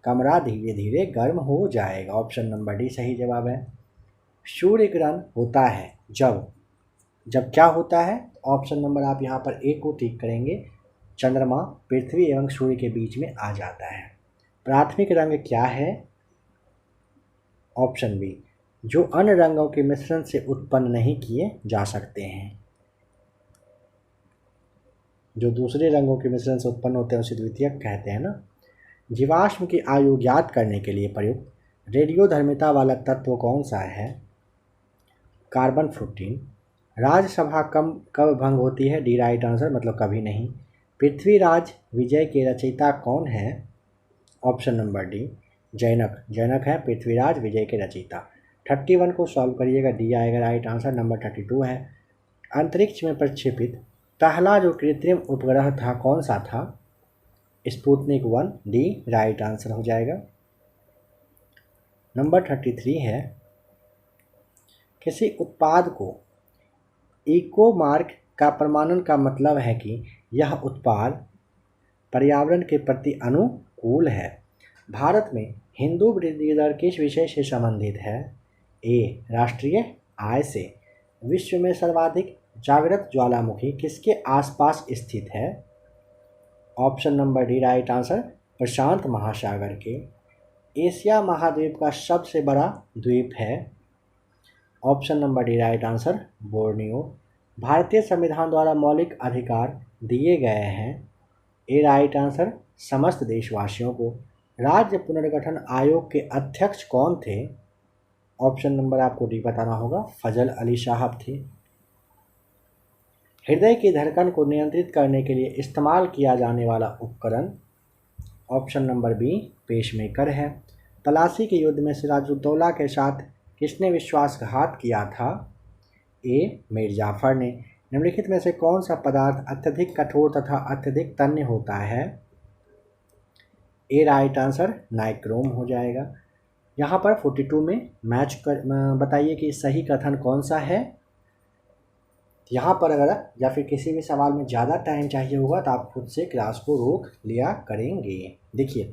कमरा धीरे धीरे गर्म हो जाएगा। ऑप्शन नंबर डी सही जवाब है। सूर्य ग्रहण होता है जब जब क्या होता है। ऑप्शन नंबर आप यहाँ पर ए को टिक करेंगे। चंद्रमा पृथ्वी एवं सूर्य के बीच में आ जाता है। प्राथमिक रंग क्या है। ऑप्शन बी जो अन्य रंगों के मिश्रण से उत्पन्न नहीं किए जा सकते हैं। जो दूसरे रंगों के मिश्रण से उत्पन्न होते हैं उसे द्वितीयक कहते हैं ना। जीवाश्म की आयु ज्ञात करने के लिए प्रयुक्त रेडियोधर्मिता वाला तत्व कौन सा है। कार्बन 14। राज्यसभा कब भंग होती है। डी राइट आंसर, मतलब कभी नहीं। पृथ्वीराज विजय के रचयिता कौन है। Option number D Jayanak. Jayanak है पृथ्वीराज विजय के रचयिता। 31 को सॉल्व करिएगा, डी आएगा राइट आंसर। नंबर 32 है। अंतरिक्ष में प्रक्षेपित पहला जो कृत्रिम उपग्रह था कौन सा था। स्पुतनिक 1। डी राइट आंसर हो जाएगा। नंबर 33 है। किसी उत्पाद को इको मार्क का प्रमाणन का मतलब है कि यह उत्पाद पर्यावरण के प्रति अनुकूल है। भारत में हिंदू वृद्धि दर किस विषय से संबंधित है। ए राष्ट्रीय आय से। विश्व में सर्वाधिक जागृत ज्वालामुखी किसके आसपास स्थित है। Option number D right answer, प्रशांत महासागर के। एशिया महाद्वीप का सबसे बड़ा द्वीप है। Option number D right answer, Borneo. भारतीय संविधान द्वारा मौलिक अधिकार दिए गए हैं। ए राइट आंसर, समस्त देशवासियों को। राज्य पुनर्गठन आयोग के अध्यक्ष कौन थे। ऑप्शन नंबर आपको डी बताना होगा, फजल अली साहब थे। हृदय की धड़कन को नियंत्रित करने के लिए इस्तेमाल किया जाने वाला उपकरण। ऑप्शन नंबर बी पेसमेकर है। तलाशी के युद्ध में सिराजुद्दौला के साथ किसने विश्वासघात किया था। ए मीर जाफर ने। निम्नलिखित में से कौन सा पदार्थ अत्यधिक कठोर तथा अत्यधिक तन्य होता है। ए राइट आंसर, नाइक्रोम हो जाएगा। यहाँ पर 42 में मैच कर बताइए कि सही कथन कौन सा है। यहाँ पर अगर या फिर किसी भी सवाल में ज़्यादा टाइम चाहिए होगा तो आप खुद से क्लास को रोक लिया करेंगे। देखिए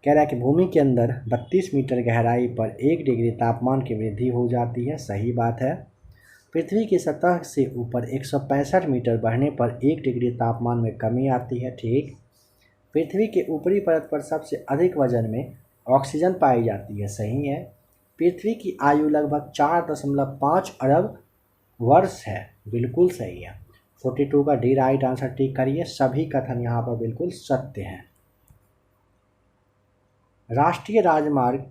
कह रहा है कि भूमि के अंदर 32 मीटर गहराई पर 1 डिग्री तापमान की वृद्धि हो जाती है। सही बात है। पृथ्वी की सतह से ऊपर 165 मीटर बढ़ने पर 1 डिग्री तापमान में कमी आती है। ठीक। पृथ्वी के ऊपरी परत पर सबसे अधिक वजन में ऑक्सीजन पाई जाती है। सही है। पृथ्वी की आयु लगभग 4.5 अरब वर्ष है। बिल्कुल सही है। 42 का डी राइट आंसर टिक करिए। सभी कथन यहाँ पर बिल्कुल सत्य हैं। राष्ट्रीय राजमार्ग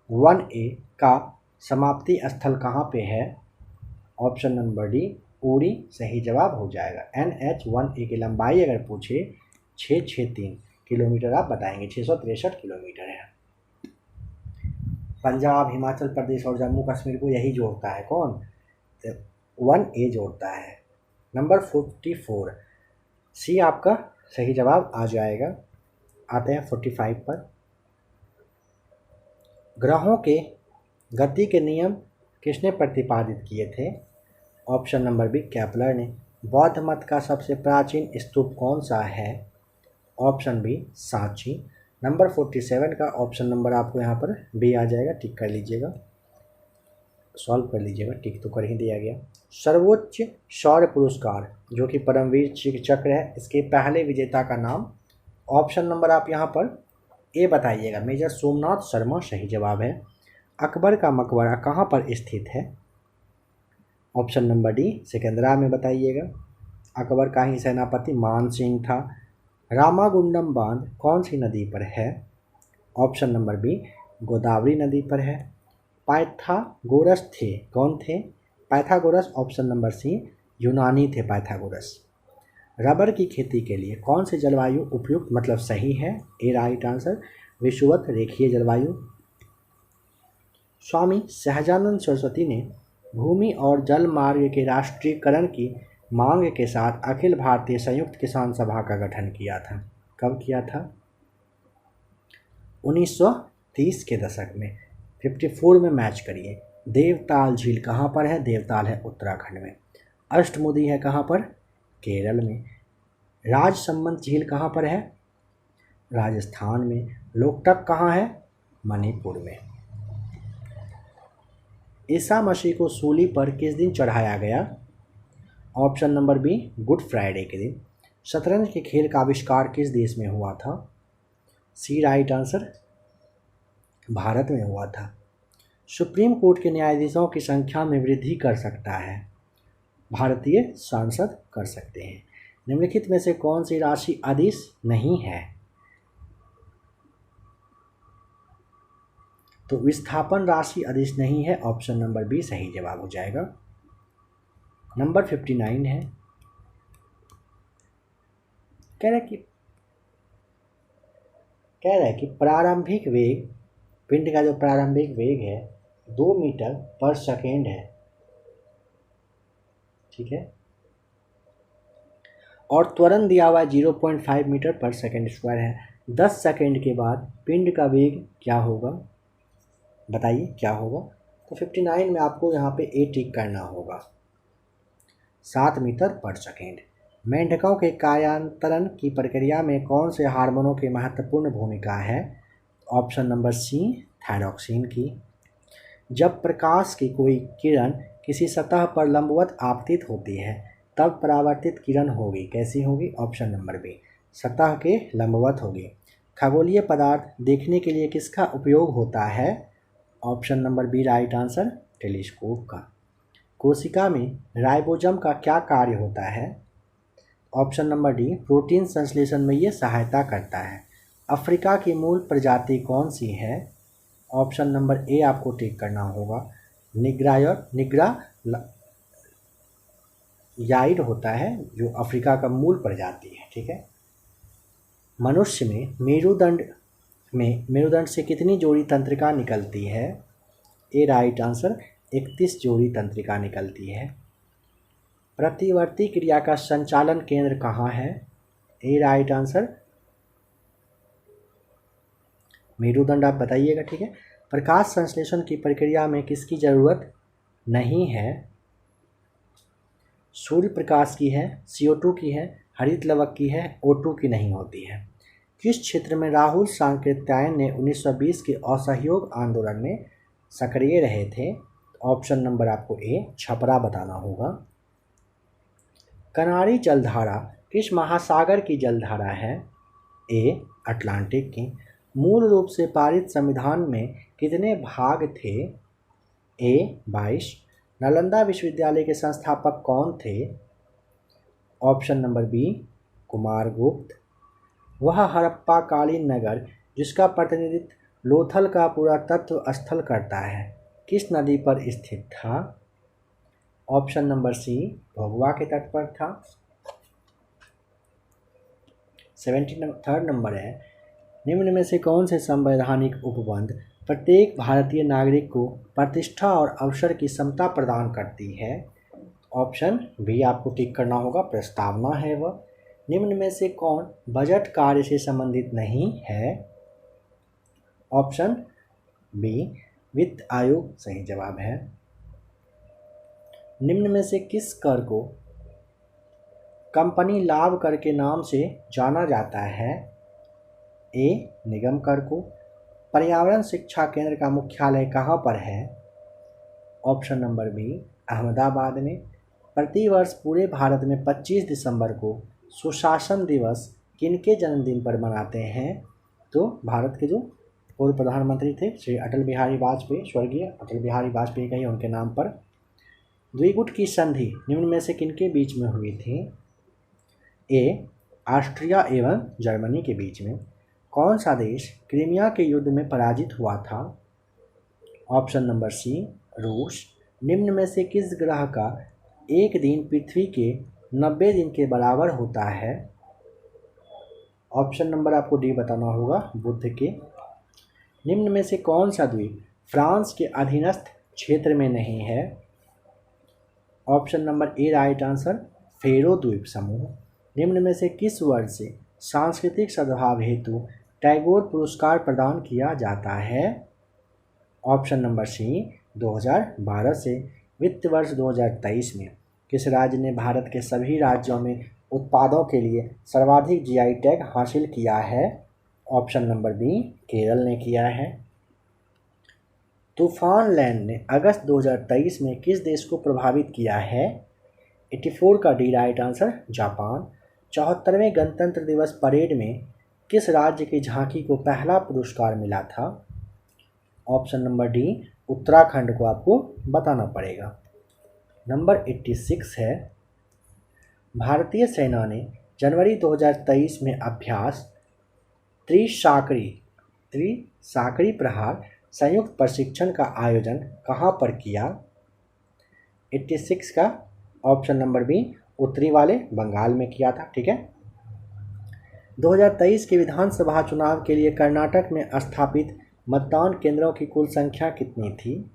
1A का समाप्ति स्थल कहाँ पे है? ऑप्शन नंबर डी उड़ी सही जवाब हो जाएगा। NH 1A की लंबाई अगर पूछे 663 किलोमीटर, आप बताएंगे 663 किलोमीटर है। पंजाब, हिमाचल प्रदेश और जम्मू कश्मीर को यही जोड़ता है कौन? 1A जोड़ता है। नंबर 44 सी आपका सही जवाब आ जाएगा। आते हैं 45 पर। ग्रहों के गति के नियम किसने प्रतिपादित किए थे? ऑप्शन नंबर बी केपलर ने। बौद्ध मत का सबसे प्राचीन स्तूप कौन सा है? Option B Sanchi. नंबर 47 का ऑप्शन नंबर आपको यहाँ पर बी आ जाएगा, टिक कर लीजिएगा, सॉल्व कर लीजिएगा, टिक तो कर ही दिया गया। सर्वोच्च शौर्य पुरस्कार जो कि परमवीर चक्र है, इसके पहले विजेता का नाम? ऑप्शन नंबर आप यहाँ पर ए बताइएगा, मेजर सोमनाथ शर्मा सही जवाब है। अकबर का मकबरा कहाँ पर स्थित है? ऑप्शन नंबर डी सिकंदरा में बताइएगा। अकबर का ही सेनापति मान सिंह था। रामागुंडम बांध कौन सी नदी पर है? ऑप्शन नंबर बी गोदावरी नदी पर है। पाइथागोरस थे कौन थे? पाइथागोरस ऑप्शन नंबर सी यूनानी थे पाइथागोरस। रबर की खेती के लिए कौन सी जलवायु उपयुक्त मतलब सही है? ए राइट आंसर विषुवत रेखीय जलवायु। स्वामी सहजानंद सरस्वती ने भूमि और जल मार्ग के राष्ट्रीयकरण की मांग के साथ अखिल भारतीय संयुक्त किसान सभा का गठन किया था। कब किया था? 1930 के दशक में। 54 में मैच करिए। देवताल झील कहाँ पर है? देवताल है उत्तराखंड में। अष्टमुदी है कहाँ पर? केरल में। राजसमंद झील कहाँ पर है? राजस्थान में। लोकटक कहाँ है? मणिपुर में। ईसा मसीह को सूली पर किस दिन चढ़ाया गया? Option number be good Friday के दिन। शतरंज के खेल का आविष्कार किस देश में हुआ था? सी राइट आंसर भारत में हुआ था। सुप्रीम कोर्ट के न्यायाधीशों की संख्या में वृद्धि कर सकता है? भारतीय सांसद कर सकते हैं। निम्नलिखित में से कौन सी राशि अदिश नहीं है? तो विस्थापन राशि अदिश नहीं है। ऑप्शन नंबर बी सही जवाब हो जाएगा। नंबर 59 है। कह रहा है कि प्रारंभिक वेग, पिंड का जो प्रारंभिक वेग है 2 मीटर पर सेकेंड है, ठीक है, और त्वरण दिया हुआ 0.5 मीटर पर सेकेंड स्क्वायर है। 10 सेकेंड के बाद पिंड का वेग क्या होगा? बताइए क्या होगा? तो 59 में आपको यहाँ पे ए टिक करना होगा। 7 मीटर पर सेकेंड। मेंढकों के कायांतरण की प्रक्रिया में कौन से हार्मोनों की महत्वपूर्ण भूमिका है? ऑप्शन नंबर सी थायरॉक्सिन की। जब प्रकाश की कोई किरण किसी सतह पर लंबवत आपतित होती है तब परावर्तित किरण होगी, कैसी होगी? ऑप्शन नंबर बी सतह के लंबवत होगी। खगोलीय पदार्थ देखने के लिए किसका उपयोग होता है? Option number B right answer telescope का। कोशिका में राइबोसोम का क्या कार्य होता है? ऑप्शन नंबर डी प्रोटीन संश्लेषण में ये सहायता करता है। अफ्रीका की मूल प्रजाति कौन सी है? ऑप्शन नंबर ए आपको टिक करना होगा। निग्रा याइड होता है जो अफ्रीका का मूल प्रजाति है, ठीक है। मनुष्य में मेरुदंड से कितनी जोड़ी तंत्रिका निकलती है? ए राइट आंसर 31 जोड़ी तंत्रिका निकलती है। प्रतिवर्ती क्रिया का संचालन केंद्र कहाँ है? ए राइट आंसर मेरुदंड, आप बताइएगा, ठीक है। प्रकाश संश्लेषण की प्रक्रिया में किसकी जरूरत नहीं है? सूर्य प्रकाश की है, CO2 की है, हरित लवक की है, O2 की नहीं होती है। किस क्षेत्र में राहुल सांकृत्यायन ने 1920 के असहयोग आंदोलन में सक्रिय रहे थे? ऑप्शन नंबर आपको ए छपरा बताना होगा। कनारी जलधारा किस महासागर की जलधारा है? ए अटलांटिक की। मूल रूप से पारित संविधान में कितने भाग थे? ए 22। नालंदा विश्वविद्यालय के संस्थापक कौन थे? Option number B Kumargupta. वह हड़प्पा कालीन नगर जिसका प्रतिनिधित्व लोथल का पुरातत्व स्थल करता है किस नदी पर स्थित था? ऑप्शन नंबर सी भभुआ के तट पर था। 73 नंबर है, निम्न में से कौन से संवैधानिक उपबंध प्रत्येक भारतीय नागरिक को प्रतिष्ठा और अवसर की समता प्रदान करती है? ऑप्शन बी आपको टिक करना होगा, प्रस्तावना है वह। निम्न में से कौन बजट कार्य से संबंधित नहीं है? ऑप्शन बी वित्त आयोग सही जवाब है। निम्न में से किस कर को कंपनी लाभ कर के नाम से जाना जाता है? ए निगम कर को। पर्यावरण शिक्षा केंद्र का मुख्यालय कहाँ पर है? ऑप्शन नंबर बी अहमदाबाद में। प्रतिवर्ष पूरे भारत में 25 दिसंबर को सुशासन दिवस किनके जन्मदिन पर मनाते हैं? तो भारत के जो पूर्व प्रधानमंत्री थे श्री अटल बिहारी वाजपेयी, स्वर्गीय अटल बिहारी वाजपेयी का ही उनके नाम पर। द्विगुट की संधि निम्न में से किनके बीच में हुई थी? ए ऑस्ट्रिया एवं जर्मनी के बीच में। कौन सा देश क्रीमिया के युद्ध में पराजित हुआ था? ऑप्शन नंबर सी रूस। निम्न में से किस ग्रह का एक दिन पृथ्वी के 90 दिन के बराबर होता है? ऑप्शन नंबर आपको डी बताना होगा, बुध के। निम्न में से कौन सा द्वीप फ्रांस के अधीनस्थ क्षेत्र में नहीं है? Option number A right answer Faroe द्वीप समूह। निम्न में से किस वर्ष से सांस्कृतिक सद्भाव हेतु टैगोर पुरस्कार प्रदान किया जाता है? ऑप्शन नंबर सी 2012 से। वित्त वर्ष 2023 में किस राज्य ने भारत के सभी राज्यों में उत्पादों के लिए सर्वाधिक जीआई टैग हासिल किया है? ऑप्शन नंबर बी केरल ने किया है। तूफान लैन ने अगस्त 2023 में किस देश को प्रभावित किया है? 84 का डी राइट आंसर जापान। 74वें गणतंत्र दिवस परेड में किस राज्य की झांकी को पहला पुरस्कार मिला था? ऑप्शन नंबर डी उत्तराखंड को आपको बताना पड़ेगा। नंबर 86 है, भारतीय सेना ने जनवरी 2023 में अभ्यास त्रिसाकरी प्रहार संयुक्त प्रशिक्षण का आयोजन कहाँ पर किया? 86 का ऑप्शन नंबर बी उत्तरी वाले बंगाल में किया था। ठीक है। 2023 के विधानसभा चुनाव के लिए कर्नाटक में स्थापित मतदान केंद्रों की कुल संख्या कितनी थी?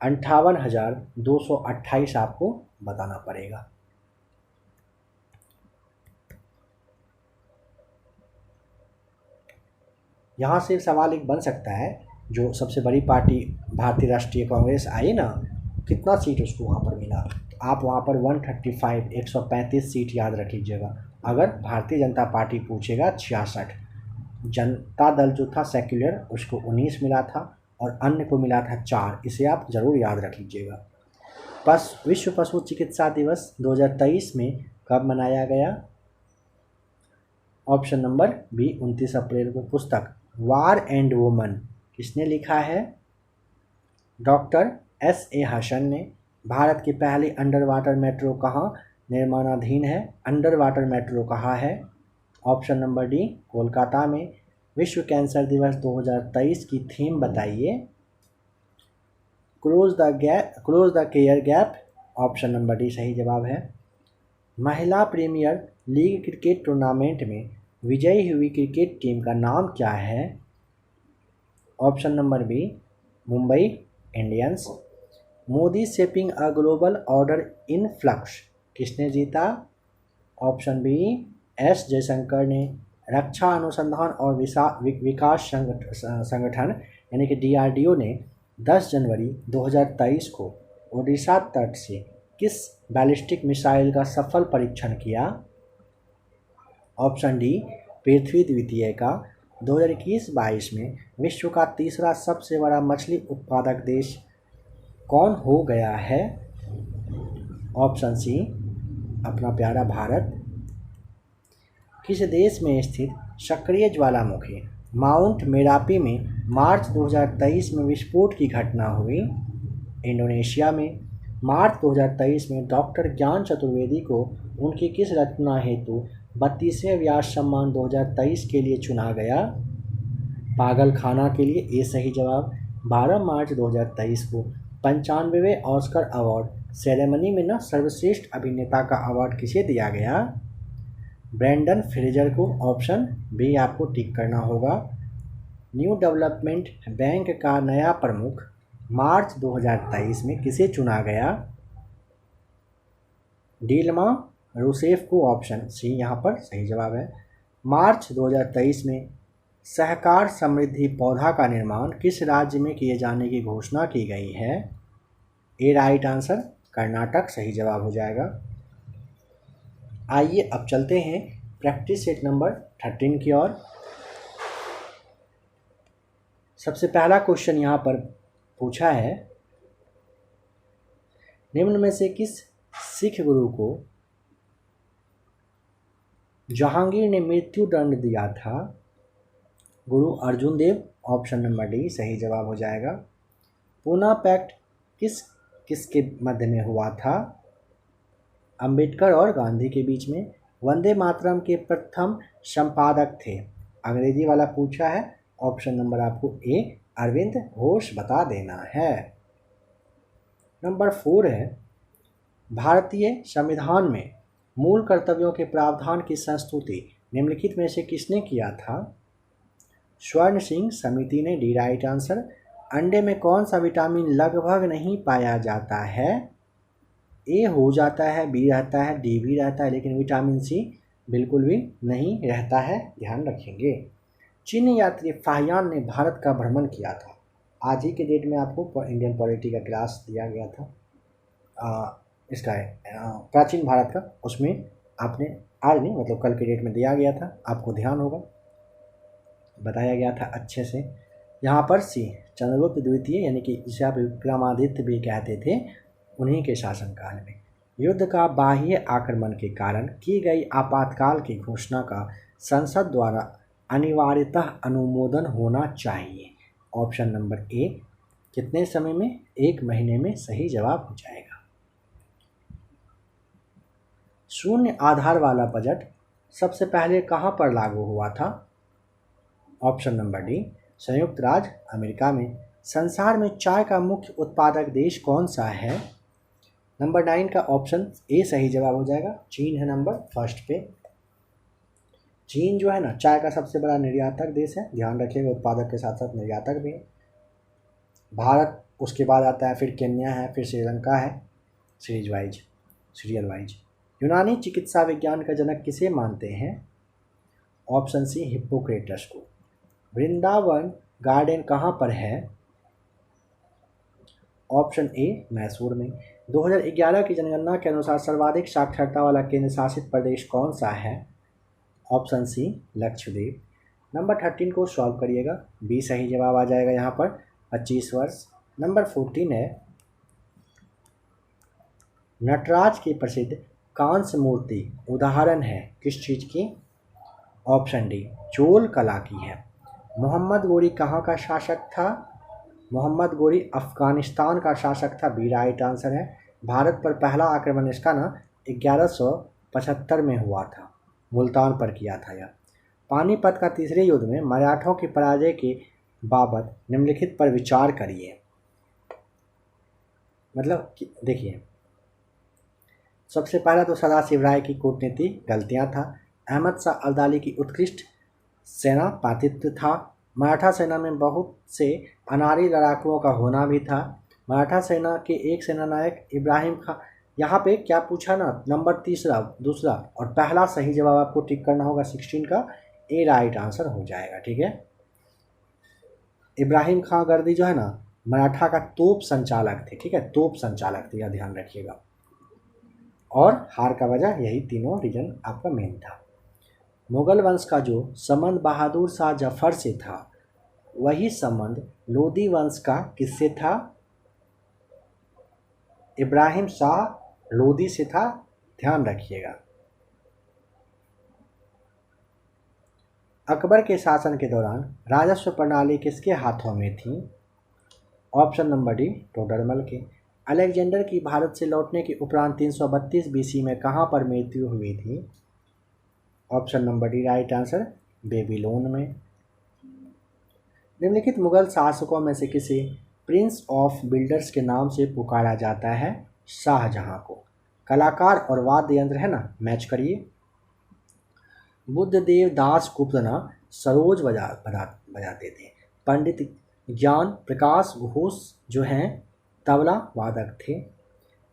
58,228 आपको बताना पड़ेगा। यहाँ से सवाल एक बन सकता है, जो सबसे बड़ी पार्टी भारतीय राष्ट्रीय कांग्रेस आई ना, कितना सीट उसको वहाँ पर मिला? तो आप वहाँ पर 135 सीट याद रख लीजिएगा। अगर भारतीय जनता पार्टी पूछेगा 66, जनता दल जो था सेक्युलर उसको 19 मिला था और अन्य को मिला था 4। इसे आप ज़रूर याद रख लीजिएगा। विश्व पशु चिकित्सा दिवस 2023 में कब मनाया गया? ऑप्शन नंबर बी 29 अप्रैल को। पुस्तक वार एंड वुमन किसने लिखा है? Doctor S.A. हसन ने। भारत की पहली अंडर वाटर मेट्रो कहाँ निर्माणाधीन है? अंडर वाटर मेट्रो कहाँ है? ऑप्शन नंबर डी कोलकाता में। विश्व कैंसर दिवस 2023 की थीम बताइए। Close the care gap. Option number D सही जवाब है। महिला प्रीमियर लीग क्रिकेट टूर्नामेंट में विजयी हुई क्रिकेट टीम का नाम क्या है? Option number B Mumbai Indians. Modi shaping a global order in flux किसने जीता? ऑप्शन बी एस जयशंकर ने। रक्षा अनुसंधान और विकास संगठन यानी कि DRDO ने 10 जनवरी 2023 को ओडिशा तट से किस बैलिस्टिक मिसाइल का सफल परीक्षण किया? ऑप्शन डी पृथ्वी द्वितीय का। 2021-22 में विश्व का तीसरा सबसे बड़ा मछली उत्पादक देश कौन हो गया है? ऑप्शन सी अपना प्यारा भारत। किस देश में स्थित सक्रिय ज्वालामुखी माउंट मेरापी में मार्च 2023 में विस्फोट की घटना हुई? इंडोनेशिया में। मार्च 2023 में डॉक्टर ज्ञान चतुर्वेदी को उनकी किस रचना हेतु 32वें व्यास सम्मान 2023 के लिए चुना गया? पागलखाना के लिए ए सही जवाब। 12 मार्च 2023 को 95वें ऑस्कर अवार्ड सेरेमनी में न सर्वश्रेष्ठ अभिनेता का अवार्ड किसे दिया गया? ब्रेंडन फ्रेजर को। ऑप्शन बी आपको टिक करना होगा। न्यू डेवलपमेंट बैंक का नया प्रमुख मार्च 2023 में किसे चुना गया? डीलमा रूसेफ को। ऑप्शन सी यहाँ पर सही जवाब है। मार्च 2023 में सहकार समृद्धि पौधा का निर्माण किस राज्य में किए जाने की घोषणा की गई है? ए राइट आंसर कर्नाटक सही जवाब हो जाएगा। आइए अब चलते हैं प्रैक्टिस सेट नंबर 13 की ओर। सबसे पहला क्वेश्चन यहाँ पर पूछा है, निम्न में से किस सिख गुरु को जहांगीर ने मृत्यु दंड दिया था? गुरु अर्जुन देव। ऑप्शन नंबर डी सही जवाब हो जाएगा। पूना पैक्ट किसके मध्य में हुआ था? अंबेडकर और गांधी के बीच में। वंदे मातरम के प्रथम संपादक थे? अंग्रेजी वाला पूछा है। ऑप्शन नंबर आपको ए अरविंद घोष बता देना है। नंबर 4 है, भारतीय संविधान में मूल कर्तव्यों के प्रावधान की संस्तुति निम्नलिखित में से किसने किया था? स्वर्ण सिंह समिति ने। D right answer. अंडे में कौन सा विटामिन लगभग नहीं पाया जाता है? ए हो जाता है, बी रहता है, डी भी रहता है, लेकिन विटामिन सी बिल्कुल भी नहीं रहता है, ध्यान रखेंगे। चीनी यात्री फाहियान ने भारत का भ्रमण किया था। आज ही के डेट में आपको इंडियन पॉलिटी का क्लास दिया गया था, इसका प्राचीन भारत का, उसमें आपने आज नहीं मतलब कल के डेट में दिया गया था, आपको ध्यान होगा, बताया गया था अच्छे से। यहाँ पर सी चंद्रगुप्त द्वितीय यानी कि जिसे आप विक्रमादित्य भी कहते थे, उन्हीं के शासनकाल में युद्ध का बाह्य आक्रमण के कारण की गई आपातकाल की घोषणा का संसद द्वारा अनिवार्यतः अनुमोदन होना चाहिए। ऑप्शन नंबर ए कितने समय में? 1 महीने में सही जवाब हो जाएगा। शून्य आधार वाला बजट सबसे पहले कहाँ पर लागू हुआ था? ऑप्शन नंबर डी संयुक्त राज्य अमेरिका में। संसार में चाय का मुख्य उत्पादक देश कौन सा है? नंबर 9 का ऑप्शन ए सही जवाब हो जाएगा। चीन है नंबर 1 पे। चीन जो है ना चाय का सबसे बड़ा निर्यातक देश है, ध्यान रखिएगा, उत्पादक के साथ साथ निर्यातक भी है। भारत उसके बाद आता है, फिर केन्या है, फिर श्रीलंका है, सीरियल वाइज। यूनानी चिकित्सा विज्ञान का जनक किसे मानते हैं? ऑप्शन सी हिप्पोक्रेटस को। वृंदावन गार्डन कहाँ पर है? ऑप्शन ए मैसूर में। 2011 की जनगणना के अनुसार सर्वाधिक साक्षरता वाला केंद्र शासित प्रदेश कौन सा है? Option C Lakshadweep. नंबर 13 को सॉल्व करिएगा, बी सही जवाब आ जाएगा यहाँ पर 25 वर्ष। नंबर 14 है, नटराज की प्रसिद्ध कांस्य मूर्ति उदाहरण है किस चीज़ की? ऑप्शन डी चोल कला की है। मोहम्मद गोरी कहाँ का शासक था? मोहम्मद गोरी अफ़गानिस्तान का शासक था, बी राइट आंसर है। भारत पर पहला आक्रमण इसका ना 1175 में हुआ था, मुल्तान पर किया था यह। पानीपत का तीसरे युद्ध में मराठों की पराजय के बाबत निम्नलिखित पर विचार करिए। मतलब देखिए, सबसे पहला तो सदाशिव राय की कूटनीति गलतियाँ था। अहमद शाह अब्दाली की उत्कृष्ट सेना पातित्व था। मराठा सेना में बहुत से अनारी लड़ाकुओं का होना भी था। मराठा सेना के एक सेनानायक इब्राहिम खां। यहाँ पे क्या पूछा ना, नंबर तीसरा, दूसरा और पहला सही जवाब आपको टिक करना होगा 16 का, ए राइट आंसर हो जाएगा। ठीक है, इब्राहिम खां गर्दी जो है ना मराठा का तोप संचालक थे। ठीक है, तोप संचालक थे, यह ध्यान रखिएगा। और हार का वजह यही तीनों रीजन आपका मेन था। मुगल वंश का जो संबंध बहादुर शाह जफर से था, वही संबंध लोदी वंश का किससे था? इब्राहिम शाह लोदी से था, ध्यान रखिएगा। अकबर के शासन के दौरान राजस्व प्रणाली किसके हाथों में थी? ऑप्शन नंबर डी टोडरमल के। अलेक्जेंडर की भारत से लौटने के उपरांत 332 बीसी में कहाँ पर मृत्यु हुई थी? Option number D right answer, Babylon में। निम्नलिखित मुगल शासकों में से किसे प्रिंस ऑफ बिल्डर्स के नाम से पुकारा जाता है? शाहजहां को। कलाकार और वाद्य यंत्र है ना, मैच करिए। बुद्धदेव दास गुप्त ना सरोज बजाते थे। पंडित ज्ञान प्रकाश घोष जो हैं तबला वादक थे।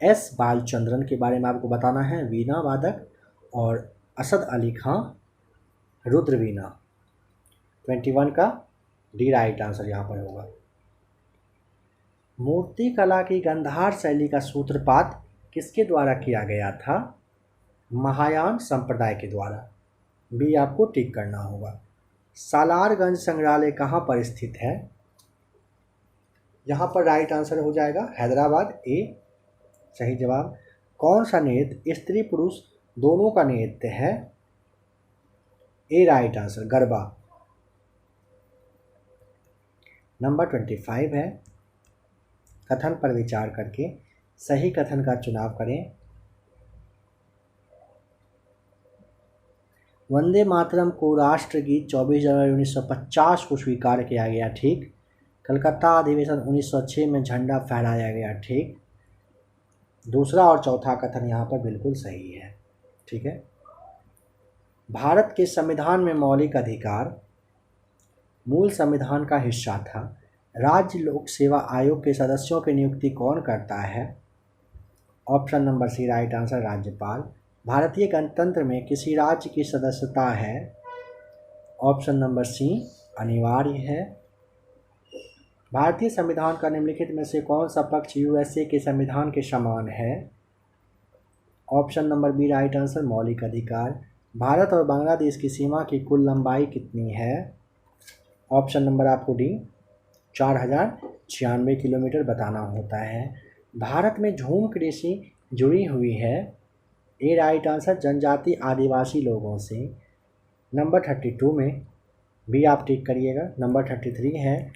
एस बालचंद्रन के बारे में आपको बताना है, वीणा वादक। और असद अली खां रुद्र वीणा। 21 का डी राइट आंसर यहाँ पर होगा। मूर्ति कला की गंधार शैली का सूत्रपात किसके द्वारा किया गया था? महायान संप्रदाय के द्वारा। बी आपको टिक करना होगा। सालारगंज संग्रहालय कहाँ पर स्थित है? यहाँ पर राइट आंसर हो जाएगा हैदराबाद, ए सही जवाब। कौन सा नृत्य स्त्री पुरुष दोनों का नृत्य है? ए राइट आंसर, गरबा। नंबर 25 है, कथन पर विचार करके सही कथन का चुनाव करें। वंदे मातरम को राष्ट्रगीत 24 जनवरी 1950 को स्वीकार किया गया, ठीक। कलकत्ता अधिवेशन 1906 में झंडा फहराया गया, ठीक। दूसरा और चौथा कथन यहाँ पर बिल्कुल सही है, ठीक है। भारत के संविधान में मौलिक अधिकार मूल संविधान का हिस्सा था। राज्य लोक सेवा आयोग के सदस्यों की नियुक्ति कौन करता है? Option number C right answer, राज्यपाल। भारतीय गणतंत्र में किसी राज्य की सदस्यता है? ऑप्शन नंबर सी अनिवार्य है। भारतीय संविधान का निम्नलिखित में से कौन सा पक्ष यूएसए के संविधान के समान है? Option number B right answer, मौलिक अधिकार। भारत और बांग्लादेश की सीमा की कुल लंबाई कितनी है? ऑप्शन नंबर आपको डी 4096 किलोमीटर बताना होता है। भारत में झूम कृषि जुड़ी हुई है? ए राइट आंसर, जनजाति आदिवासी लोगों से। नंबर 32 में भी आप टिक करिएगा। नंबर 33 है,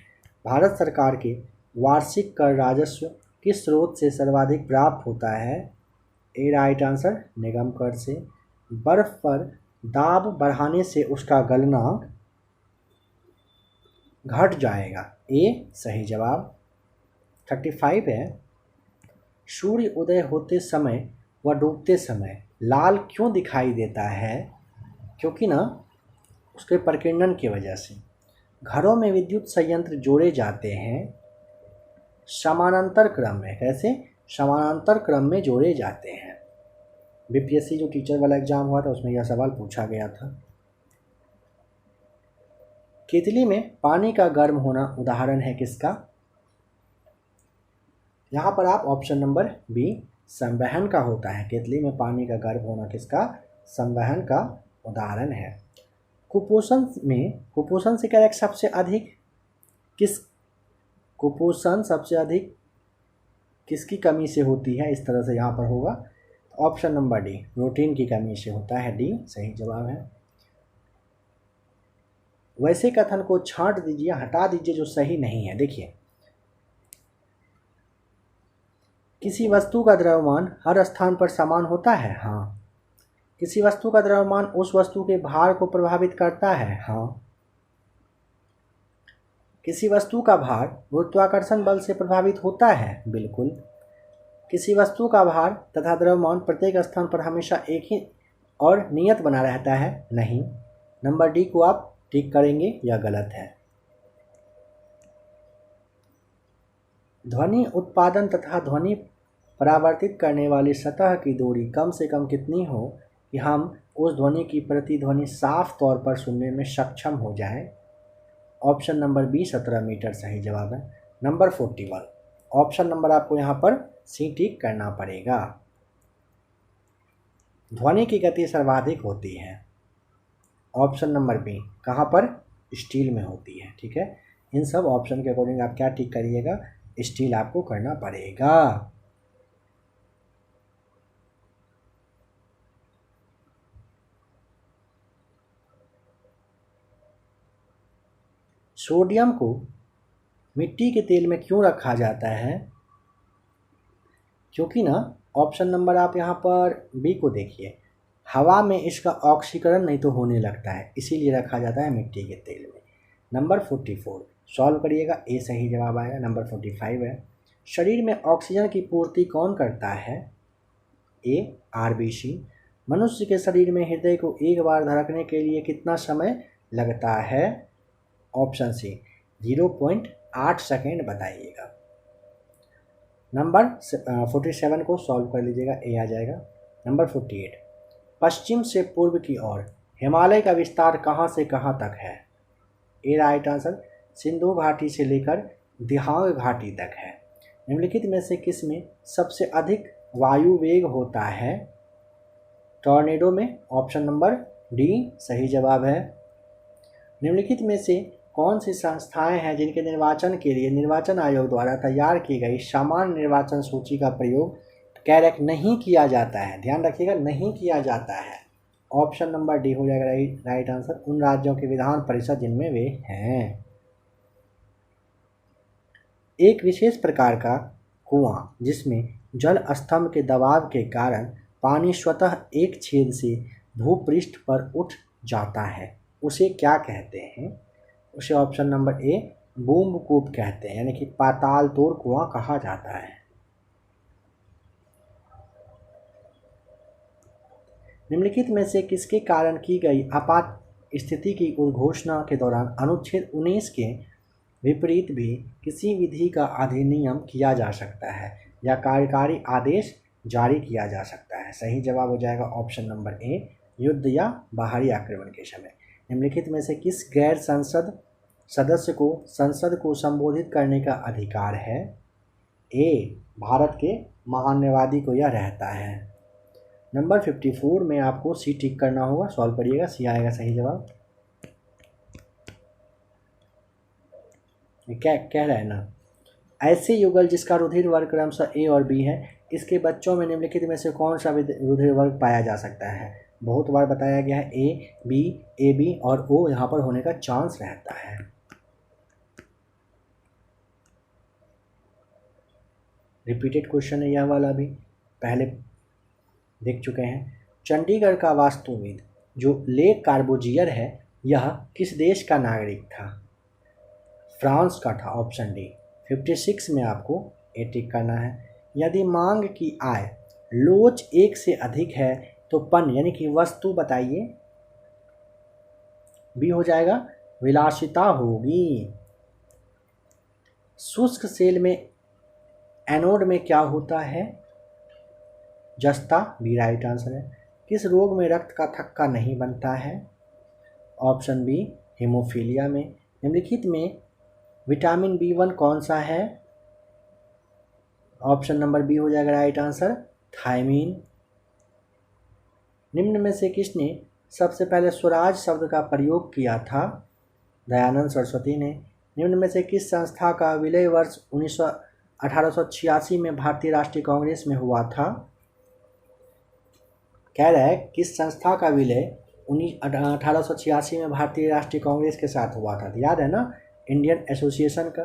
भारत सरकार के वार्षिक कर राजस्व किस स्रोत से सर्वाधिक प्राप्त होता है? ए राइट आंसर, निगम कर से। बर्फ पर दाब बढ़ाने से उसका गलनांक घट जाएगा, ए सही जवाब। 35 है, सूर्य उदय होते समय व डूबते समय लाल क्यों दिखाई देता है? क्योंकि ना उसके प्रकीर्णन की वजह से। घरों में विद्युत संयंत्र जोड़े जाते हैं समानांतर क्रम में। कैसे? समानांतर क्रम में जोड़े जाते हैं। बीपीएससी जो टीचर वाला एग्जाम हुआ था उसमें यह सवाल पूछा गया था। केतली में पानी का गर्म होना उदाहरण है किसका? यहाँ पर आप ऑप्शन नंबर बी संवहन का होता है। केतली में पानी का गर्म होना किसका? संवहन का उदाहरण है। कुपोषण से क्या सबसे अधिक कुपोषण सबसे अधिक किसकी कमी से होती है? इस तरह से यहाँ पर होगा। ऑप्शन नंबर डी प्रोटीन की कमी से होता है, डी सही जवाब है। वैसे कथन को छांट दीजिए, हटा दीजिए जो सही नहीं है। देखिए, किसी वस्तु का द्रव्यमान हर स्थान पर समान होता है, हाँ। किसी वस्तु का द्रव्यमान उस वस्तु के भार को प्रभावित करता है, हाँ। किसी वस्तु का भार गुरुत्वाकर्षण बल से प्रभावित होता है, बिल्कुल। किसी वस्तु का भार तथा द्रव्यमान प्रत्येक स्थान पर हमेशा एक ही और नियत बना रहता है, नहीं। नंबर डी को आप टिक करेंगे, यह गलत है। ध्वनि उत्पादन तथा ध्वनि परावर्तित करने वाली सतह की दूरी कम से कम कितनी हो कि हम उस ध्वनि की प्रतिध्वनि साफ तौर पर सुनने में सक्षम हो जाए? ऑप्शन नंबर बी 17 मीटर सही जवाब है। नंबर 41, ऑप्शन नंबर आपको यहाँ पर सी टिक करना पड़ेगा। ध्वनि की गति सर्वाधिक होती है। ऑप्शन नंबर बी कहाँ पर? स्टील में होती है, ठीक है। इन सब ऑप्शन के अकॉर्डिंग आप क्या टिक करिएगा? स्टील आपको करना पड़ेगा। सोडियम को मिट्टी के तेल में क्यों रखा जाता है? क्योंकि ना ऑप्शन नंबर आप यहाँ पर बी को देखिए, हवा में इसका ऑक्सीकरण नहीं तो होने लगता है, इसीलिए रखा जाता है मिट्टी के तेल में। नंबर 44 सॉल्व करिएगा, ए सही जवाब आएगा। नंबर 45 है, शरीर में ऑक्सीजन की पूर्ति कौन करता है? ए आरबीसी। मनुष्य के शरीर में हृदय को एक बार धड़कने के लिए कितना समय लगता है? ऑप्शन सी 0.8 सेकेंड बताइएगा। नंबर 47 को सॉल्व कर लीजिएगा, ए आ जाएगा। नंबर 48 पश्चिम से पूर्व की ओर हिमालय का विस्तार कहाँ से कहाँ तक है? ए राइट आंसर सिंधु घाटी से लेकर दिहांग घाटी तक है। निम्नलिखित में से किस में सबसे अधिक वायु वेग होता है? टॉर्नेडो में। ऑप्शन नंबर डी सही जवाब है। निम्नलिखित में से कौन सी संस्थाएं हैं जिनके निर्वाचन के लिए निर्वाचन आयोग द्वारा तैयार की गई सामान्य निर्वाचन सूची का प्रयोग कैरेक्ट नहीं किया जाता है? ध्यान रखिएगा, नहीं किया जाता है। ऑप्शन नंबर डी हो जाएगा राइट आंसर, उन राज्यों के विधान परिषद जिनमें वे हैं। एक विशेष प्रकार का कुआं जिसमें जल स्तंभ के दबाव के कारण पानी स्वतः एक छेद से भूपृष्ठ पर उठ जाता है, उसे क्या कहते हैं? उसे ऑप्शन नंबर ए बूम कूप कहते हैं, यानी कि पाताल तोड़ कुआं कहा जाता है। निम्नलिखित में से किसके कारण की गई आपात स्थिति की उद्घोषणा के दौरान अनुच्छेद 19 के विपरीत भी किसी विधि का अधिनियम किया जा सकता है या कार्यकारी आदेश जारी किया जा सकता है? सही जवाब हो जाएगा ऑप्शन नंबर ए युद्ध या बाहरी आक्रमण के समय। निम्नलिखित में से किस गैर संसद सदस्य को संसद को संबोधित करने का अधिकार है? ए भारत के महान्यवादी को यह रहता है। नंबर 54 में आपको सी टिक करना होगा, सॉल्व करिएगा, सी आएगा सही जवाब। क्या कह रहा है ना, ऐसे युगल जिसका रुधिर वर्ग क्रमशः ए और बी है, इसके बच्चों में निम्नलिखित में से कौन सा रुधिर वर्ग पाया जा सकता है? बहुत बार बताया गया है ए बी और ओ यहाँ पर होने का चांस रहता है। रिपीटेड क्वेश्चन है यह वाला भी, पहले देख चुके हैं। चंडीगढ़ का वास्तुविद जो ले कार्बूजियर है, यह किस देश का नागरिक था? फ्रांस का था, ऑप्शन डी। 56 में आपको ए टिक करना है। यदि मांग की आय लोच 1 से अधिक है तो पन यानी कि वस्तु बताइए। बी हो जाएगा विलासिता होगी। शुष्क सेल में एनोड में क्या होता है? जस्ता, बी राइट आंसर है। किस रोग में रक्त का थक्का नहीं बनता है? ऑप्शन बी हेमोफीलिया में। निम्नलिखित में विटामिन B1 कौन सा है? ऑप्शन नंबर बी हो जाएगा राइट आंसर, थायमीन। निम्न में से किसने सबसे पहले स्वराज शब्द का प्रयोग किया था? दयानंद सरस्वती ने। निम्न में से किस संस्था का विलय वर्ष 1886 में भारतीय राष्ट्रीय कांग्रेस में हुआ था? कह रहा है किस संस्था का विलय 1886 में भारतीय राष्ट्रीय कांग्रेस के साथ हुआ था? याद है ना, इंडियन एसोसिएशन का।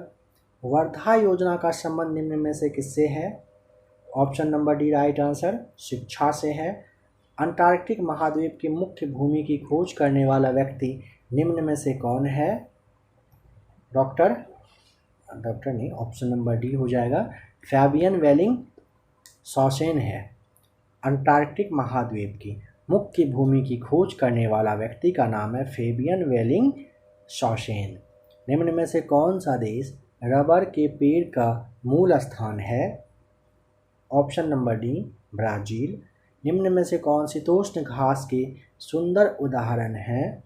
वर्धा योजना का संबंध निम्न में से किससे है? Option number D right answer, शिक्षा से है। अंटार्कटिक महाद्वीप की मुख्य भूमि की खोज करने वाला व्यक्ति निम्न में से कौन है? डॉक्टर नहीं, ऑप्शन नंबर डी हो जाएगा, फैबियन वेलिंग शॉसेन है। अंटार्कटिक महाद्वीप की मुख्य भूमि की खोज करने वाला व्यक्ति का नाम है फैबियन वेलिंग शॉसेन। निम्न में से कौन सा देश रबर के पेड़ का मूल स्थान है? Option number D Brazil. निम्न में से कौन शीतोष्ण घास के सुंदर उदाहरण हैं?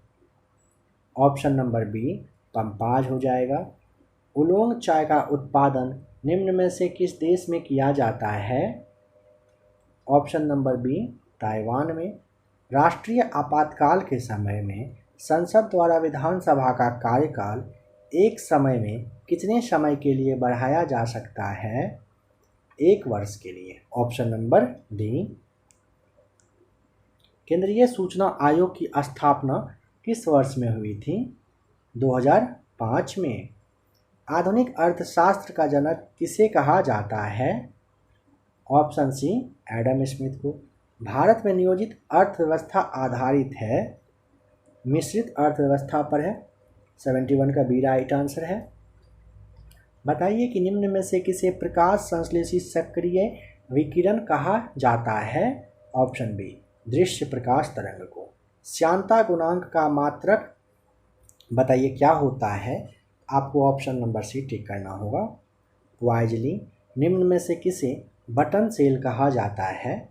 ऑप्शन नंबर बी पंपाज हो जाएगा। उलोंग चाय का उत्पादन निम्न में से किस देश में किया जाता है? ऑप्शन नंबर बी ताइवान में। राष्ट्रीय आपातकाल के समय में संसद द्वारा विधानसभा का कार्यकाल एक समय में कितने समय के लिए बढ़ाया जा सकता है? 1 वर्ष के लिए। Option number D. केंद्रीय सूचना आयोग की स्थापना किस वर्ष में हुई थी? 2005 में। आधुनिक अर्थशास्त्र का जनक किसे कहा जाता है? ऑप्शन सी एडम स्मिथ को। भारत में नियोजित अर्थव्यवस्था आधारित है, मिश्रित अर्थव्यवस्था पर है। 71 का बी राइट आंसर है। बताइए कि निम्न में से किसे प्रकाश संश्लेषी सक्रिय विकिरण कहा जाता है। ऑप्शन बी दृश्य प्रकाश तरंग को। श्यानता गुणांक का मात्रक बताइए क्या होता है। आपको ऑप्शन नंबर सी टिक करना होगा। वाइजली निम्न में से किसे बटन सेल कहा जाता है।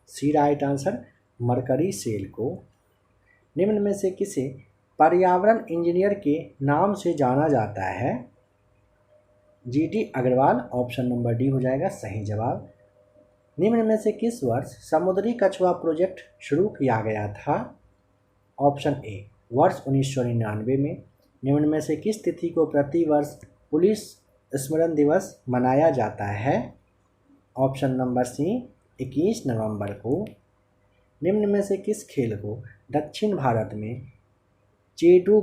सी राइट आंसर मरकरी सेल को। निम्न में से किसे पर्यावरण इंजीनियर के नाम से जाना जाता है। GT Agarwal. Option number D हो जाएगा सही जवाब। निम्न में से किस वर्ष समुद्री कछुआ प्रोजेक्ट शुरू किया गया था। ऑप्शन ए वर्ष 1999 में। निम्न में से किस तिथि को प्रति वर्ष पुलिस स्मरण दिवस मनाया जाता है। ऑप्शन नंबर सी 21 नवंबर को। निम्न में से किस खेल को दक्षिण भारत में चेडू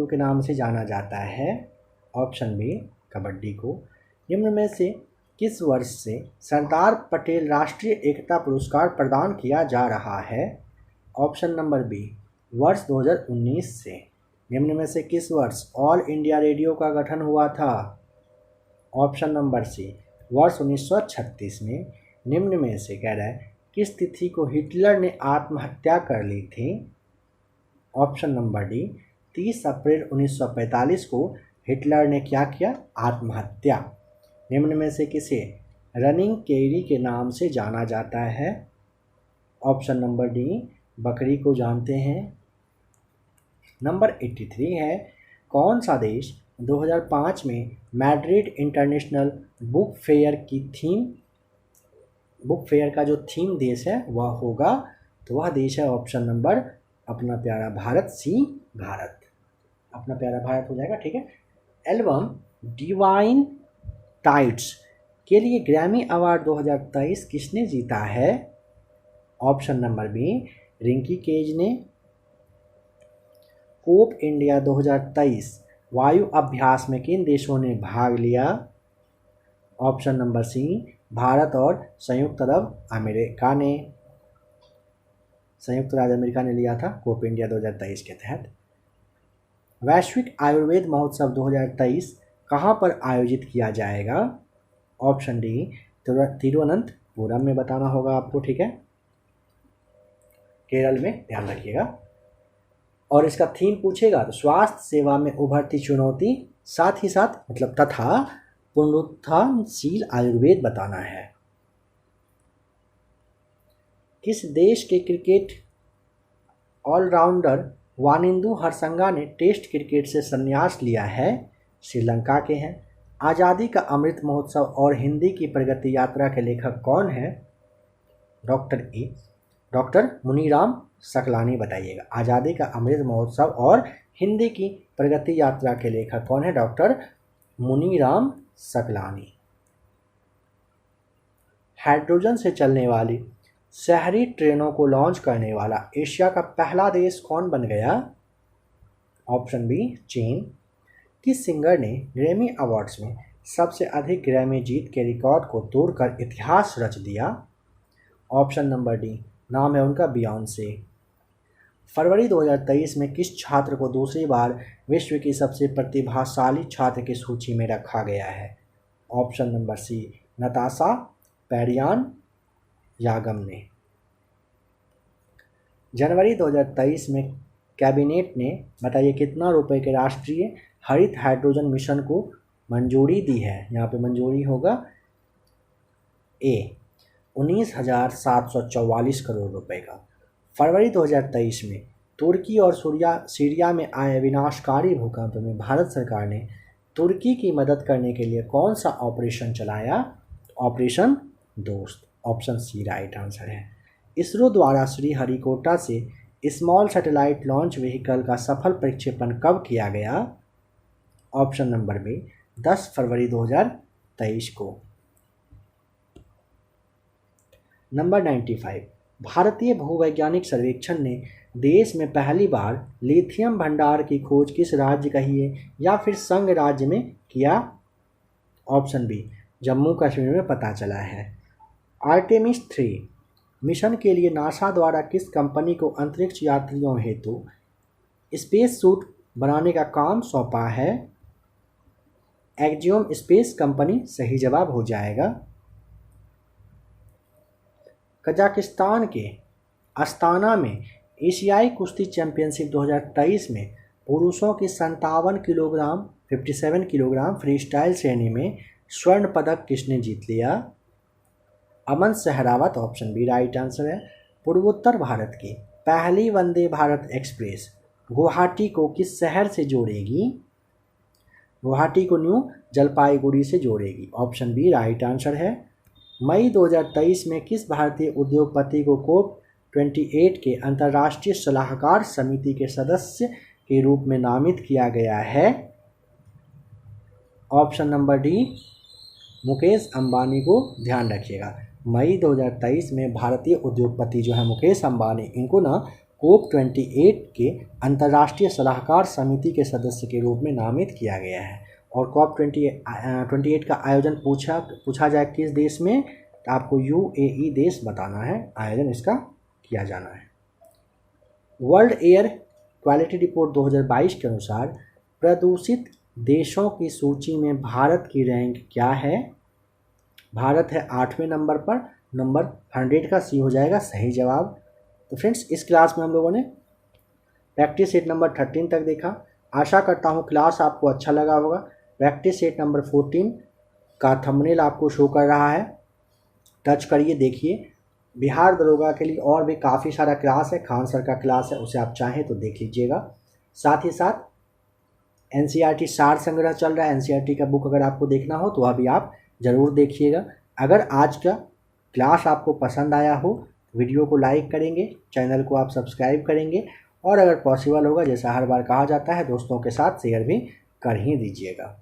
के नाम से जाना जाता है। ऑप्शन बी कबड्डी को। निम्न में से किस वर्ष से सरदार पटेल राष्ट्रीय एकता पुरस्कार प्रदान किया जा रहा है। ऑप्शन नंबर बी वर्ष 2019 से। निम्न में से किस वर्ष ऑल इंडिया रेडियो का गठन हुआ था। ऑप्शन नंबर सी वर्ष 1936 में। निम्न में से कह रहा है किस तिथि को हिटलर ने आत्महत्या कर ली थी। ऑप्शन नंबर डी 30 अप्रैल 1945 को हिटलर ने क्या किया, आत्महत्या। निम्न में से किसे रनिंग केरी के नाम से जाना जाता है। ऑप्शन नंबर डी बकरी को जानते हैं। नंबर 83 है कौन सा देश 2005 में मैड्रिड इंटरनेशनल बुक फेयर का जो थीम देश है वह होगा, तो वह देश है ऑप्शन नंबर अपना प्यारा भारत, सी भारत, अपना प्यारा भारत हो जाएगा। ठीक है। एल्बम डिवाइन टाइड्स के लिए ग्रैमी अवार्ड 2023 किसने जीता है। Option number B Ricky Kej ने। कोप इंडिया 2023 वायु अभ्यास में किन देशों ने भाग लिया। ऑप्शन नंबर सी भारत और संयुक्त राज्य अमेरिका ने लिया था कोप इंडिया 2023 के तहत। वैश्विक आयुर्वेद महोत्सव 2023 कहाँ पर आयोजित किया जाएगा। ऑप्शन डी तिरुवनंतपुरम में बताना होगा आपको। ठीक है, केरल में, ध्यान रखिएगा। और इसका थीम पूछेगा तो स्वास्थ्य सेवा में उभरती चुनौती, साथ ही साथ मतलब तथा पुनरुत्थानशील आयुर्वेद बताना है। किस देश के क्रिकेट ऑलराउंडर वानिंदु हरसंगा ने टेस्ट क्रिकेट से संन्यास लिया है। श्रीलंका के हैं। आज़ादी का अमृत महोत्सव और हिंदी की प्रगति यात्रा के लेखक कौन है। डॉक्टर मुनीराम सकलानी बताइएगा। आज़ादी का अमृत महोत्सव और हिंदी की प्रगति यात्रा के लेखक कौन है। डॉक्टर मुनीराम सकलानी। हाइड्रोजन से चलने वाली शहरी ट्रेनों को लॉन्च करने वाला एशिया का पहला देश कौन बन गया। ऑप्शन बी चीन। किस सिंगर ने ग्रैमी अवार्ड्स में सबसे अधिक ग्रैमी जीत के रिकॉर्ड को तोड़कर इतिहास रच दिया। ऑप्शन नंबर डी नाम है उनका बियॉन्से। फरवरी 2023 में किस छात्र को दूसरी बार विश्व की सबसे प्रतिभाशाली छात्र की सूची में रखा गया है। ऑप्शन नंबर सी नताशा पैरियान यागम ने। जनवरी 2023 में कैबिनेट ने बताइए कितना रुपए के राष्ट्रीय हरित हाइड्रोजन मिशन को मंजूरी दी है। यहाँ पे मंजूरी होगा ए 19,744 करोड़ रुपए का। फरवरी 2023 में तुर्की और सीरिया में आए विनाशकारी भूकंप में भारत सरकार ने तुर्की की मदद करने के लिए कौन सा ऑपरेशन चलाया। ऑपरेशन दोस्त। ऑप्शन सी राइट आंसर है। इसरो द्वारा श्रीहरिकोटा से स्मॉल सैटेलाइट लॉन्च व्हीकल का सफल प्रक्षेपण कब किया गया। ऑप्शन नंबर बी 10 फरवरी 2023 को। नंबर 95 भारतीय भूवैज्ञानिक सर्वेक्षण ने देश में पहली बार लिथियम भंडार की खोज किस राज्य कही है या फिर संघ राज्य में किया। ऑप्शन बी जम्मू कश्मीर में पता चला है। आर्टेमिस 3 मिशन के लिए नासा द्वारा किस कंपनी को अंतरिक्ष यात्रियों हेतु स्पेस सूट बनाने का काम सौंपा है? एक्जियोम स्पेस कंपनी सही जवाब हो जाएगा। कजाकिस्तान के अस्ताना में एशियाई कुश्ती चैंपियनशिप 2023 में पुरुषों की 57 किलोग्राम फ्री स्टाइल श्रेणी में स्वर्ण पदक किसने जीत लिया? Aman Sehrawat, option B right answer है। पूर्वोत्तर भारत की पहली वंदे भारत एक्सप्रेस गुवाहाटी को किस शहर से जोड़ेगी? गुवाहाटी को न्यू जलपाईगुड़ी से जोड़ेगी, ऑप्शन बी राइट आंसर है। मई 2023 में किस भारतीय उद्योगपति को कोप 28 के अंतर्राष्ट्रीय सलाहकार समिति के सदस्य के रूप में नामित किया गया है? Option number D Mukesh Ambani को ध्यान रखिएगा। मई 2023 में भारतीय उद्योगपति जो है मुकेश अंबानी, इनको ना कोप 28 के अंतर्राष्ट्रीय सलाहकार समिति के सदस्य के रूप में नामित किया गया है। और कोप 28 का आयोजन पूछा जाए किस देश में, तो आपको यूएई देश बताना है, आयोजन इसका किया जाना है। वर्ल्ड एयर क्वालिटी रिपोर्ट 2022 के अनुसार प्रदूषित देशों की सूची में भारत की रैंक क्या है? भारत है 8वें नंबर पर, नंबर 100 का सी हो जाएगा सही जवाब। तो फ्रेंड्स, इस क्लास में हम लोगों ने प्रैक्टिस सेट नंबर 13 तक देखा। आशा करता हूँ क्लास आपको अच्छा लगा होगा। प्रैक्टिस सेट नंबर 14 का थंबनेल आपको शो कर रहा है, टच करिए, देखिए। बिहार दरोगा के लिए और भी काफ़ी सारा क्लास है, खान सर का क्लास है, उसे आप चाहें तो देख लीजिएगा। साथ ही साथ एनसीईआरटी सार संग्रह चल रहा है, एनसीईआरटी का बुक अगर आपको देखना हो तो वह भी आप ज़रूर देखिएगा। अगर आज का क्लास आपको पसंद आया हो, वीडियो को लाइक करेंगे, चैनल को आप सब्सक्राइब करेंगे, और अगर पॉसिबल होगा, जैसा हर बार कहा जाता है, दोस्तों के साथ शेयर भी कर ही दीजिएगा।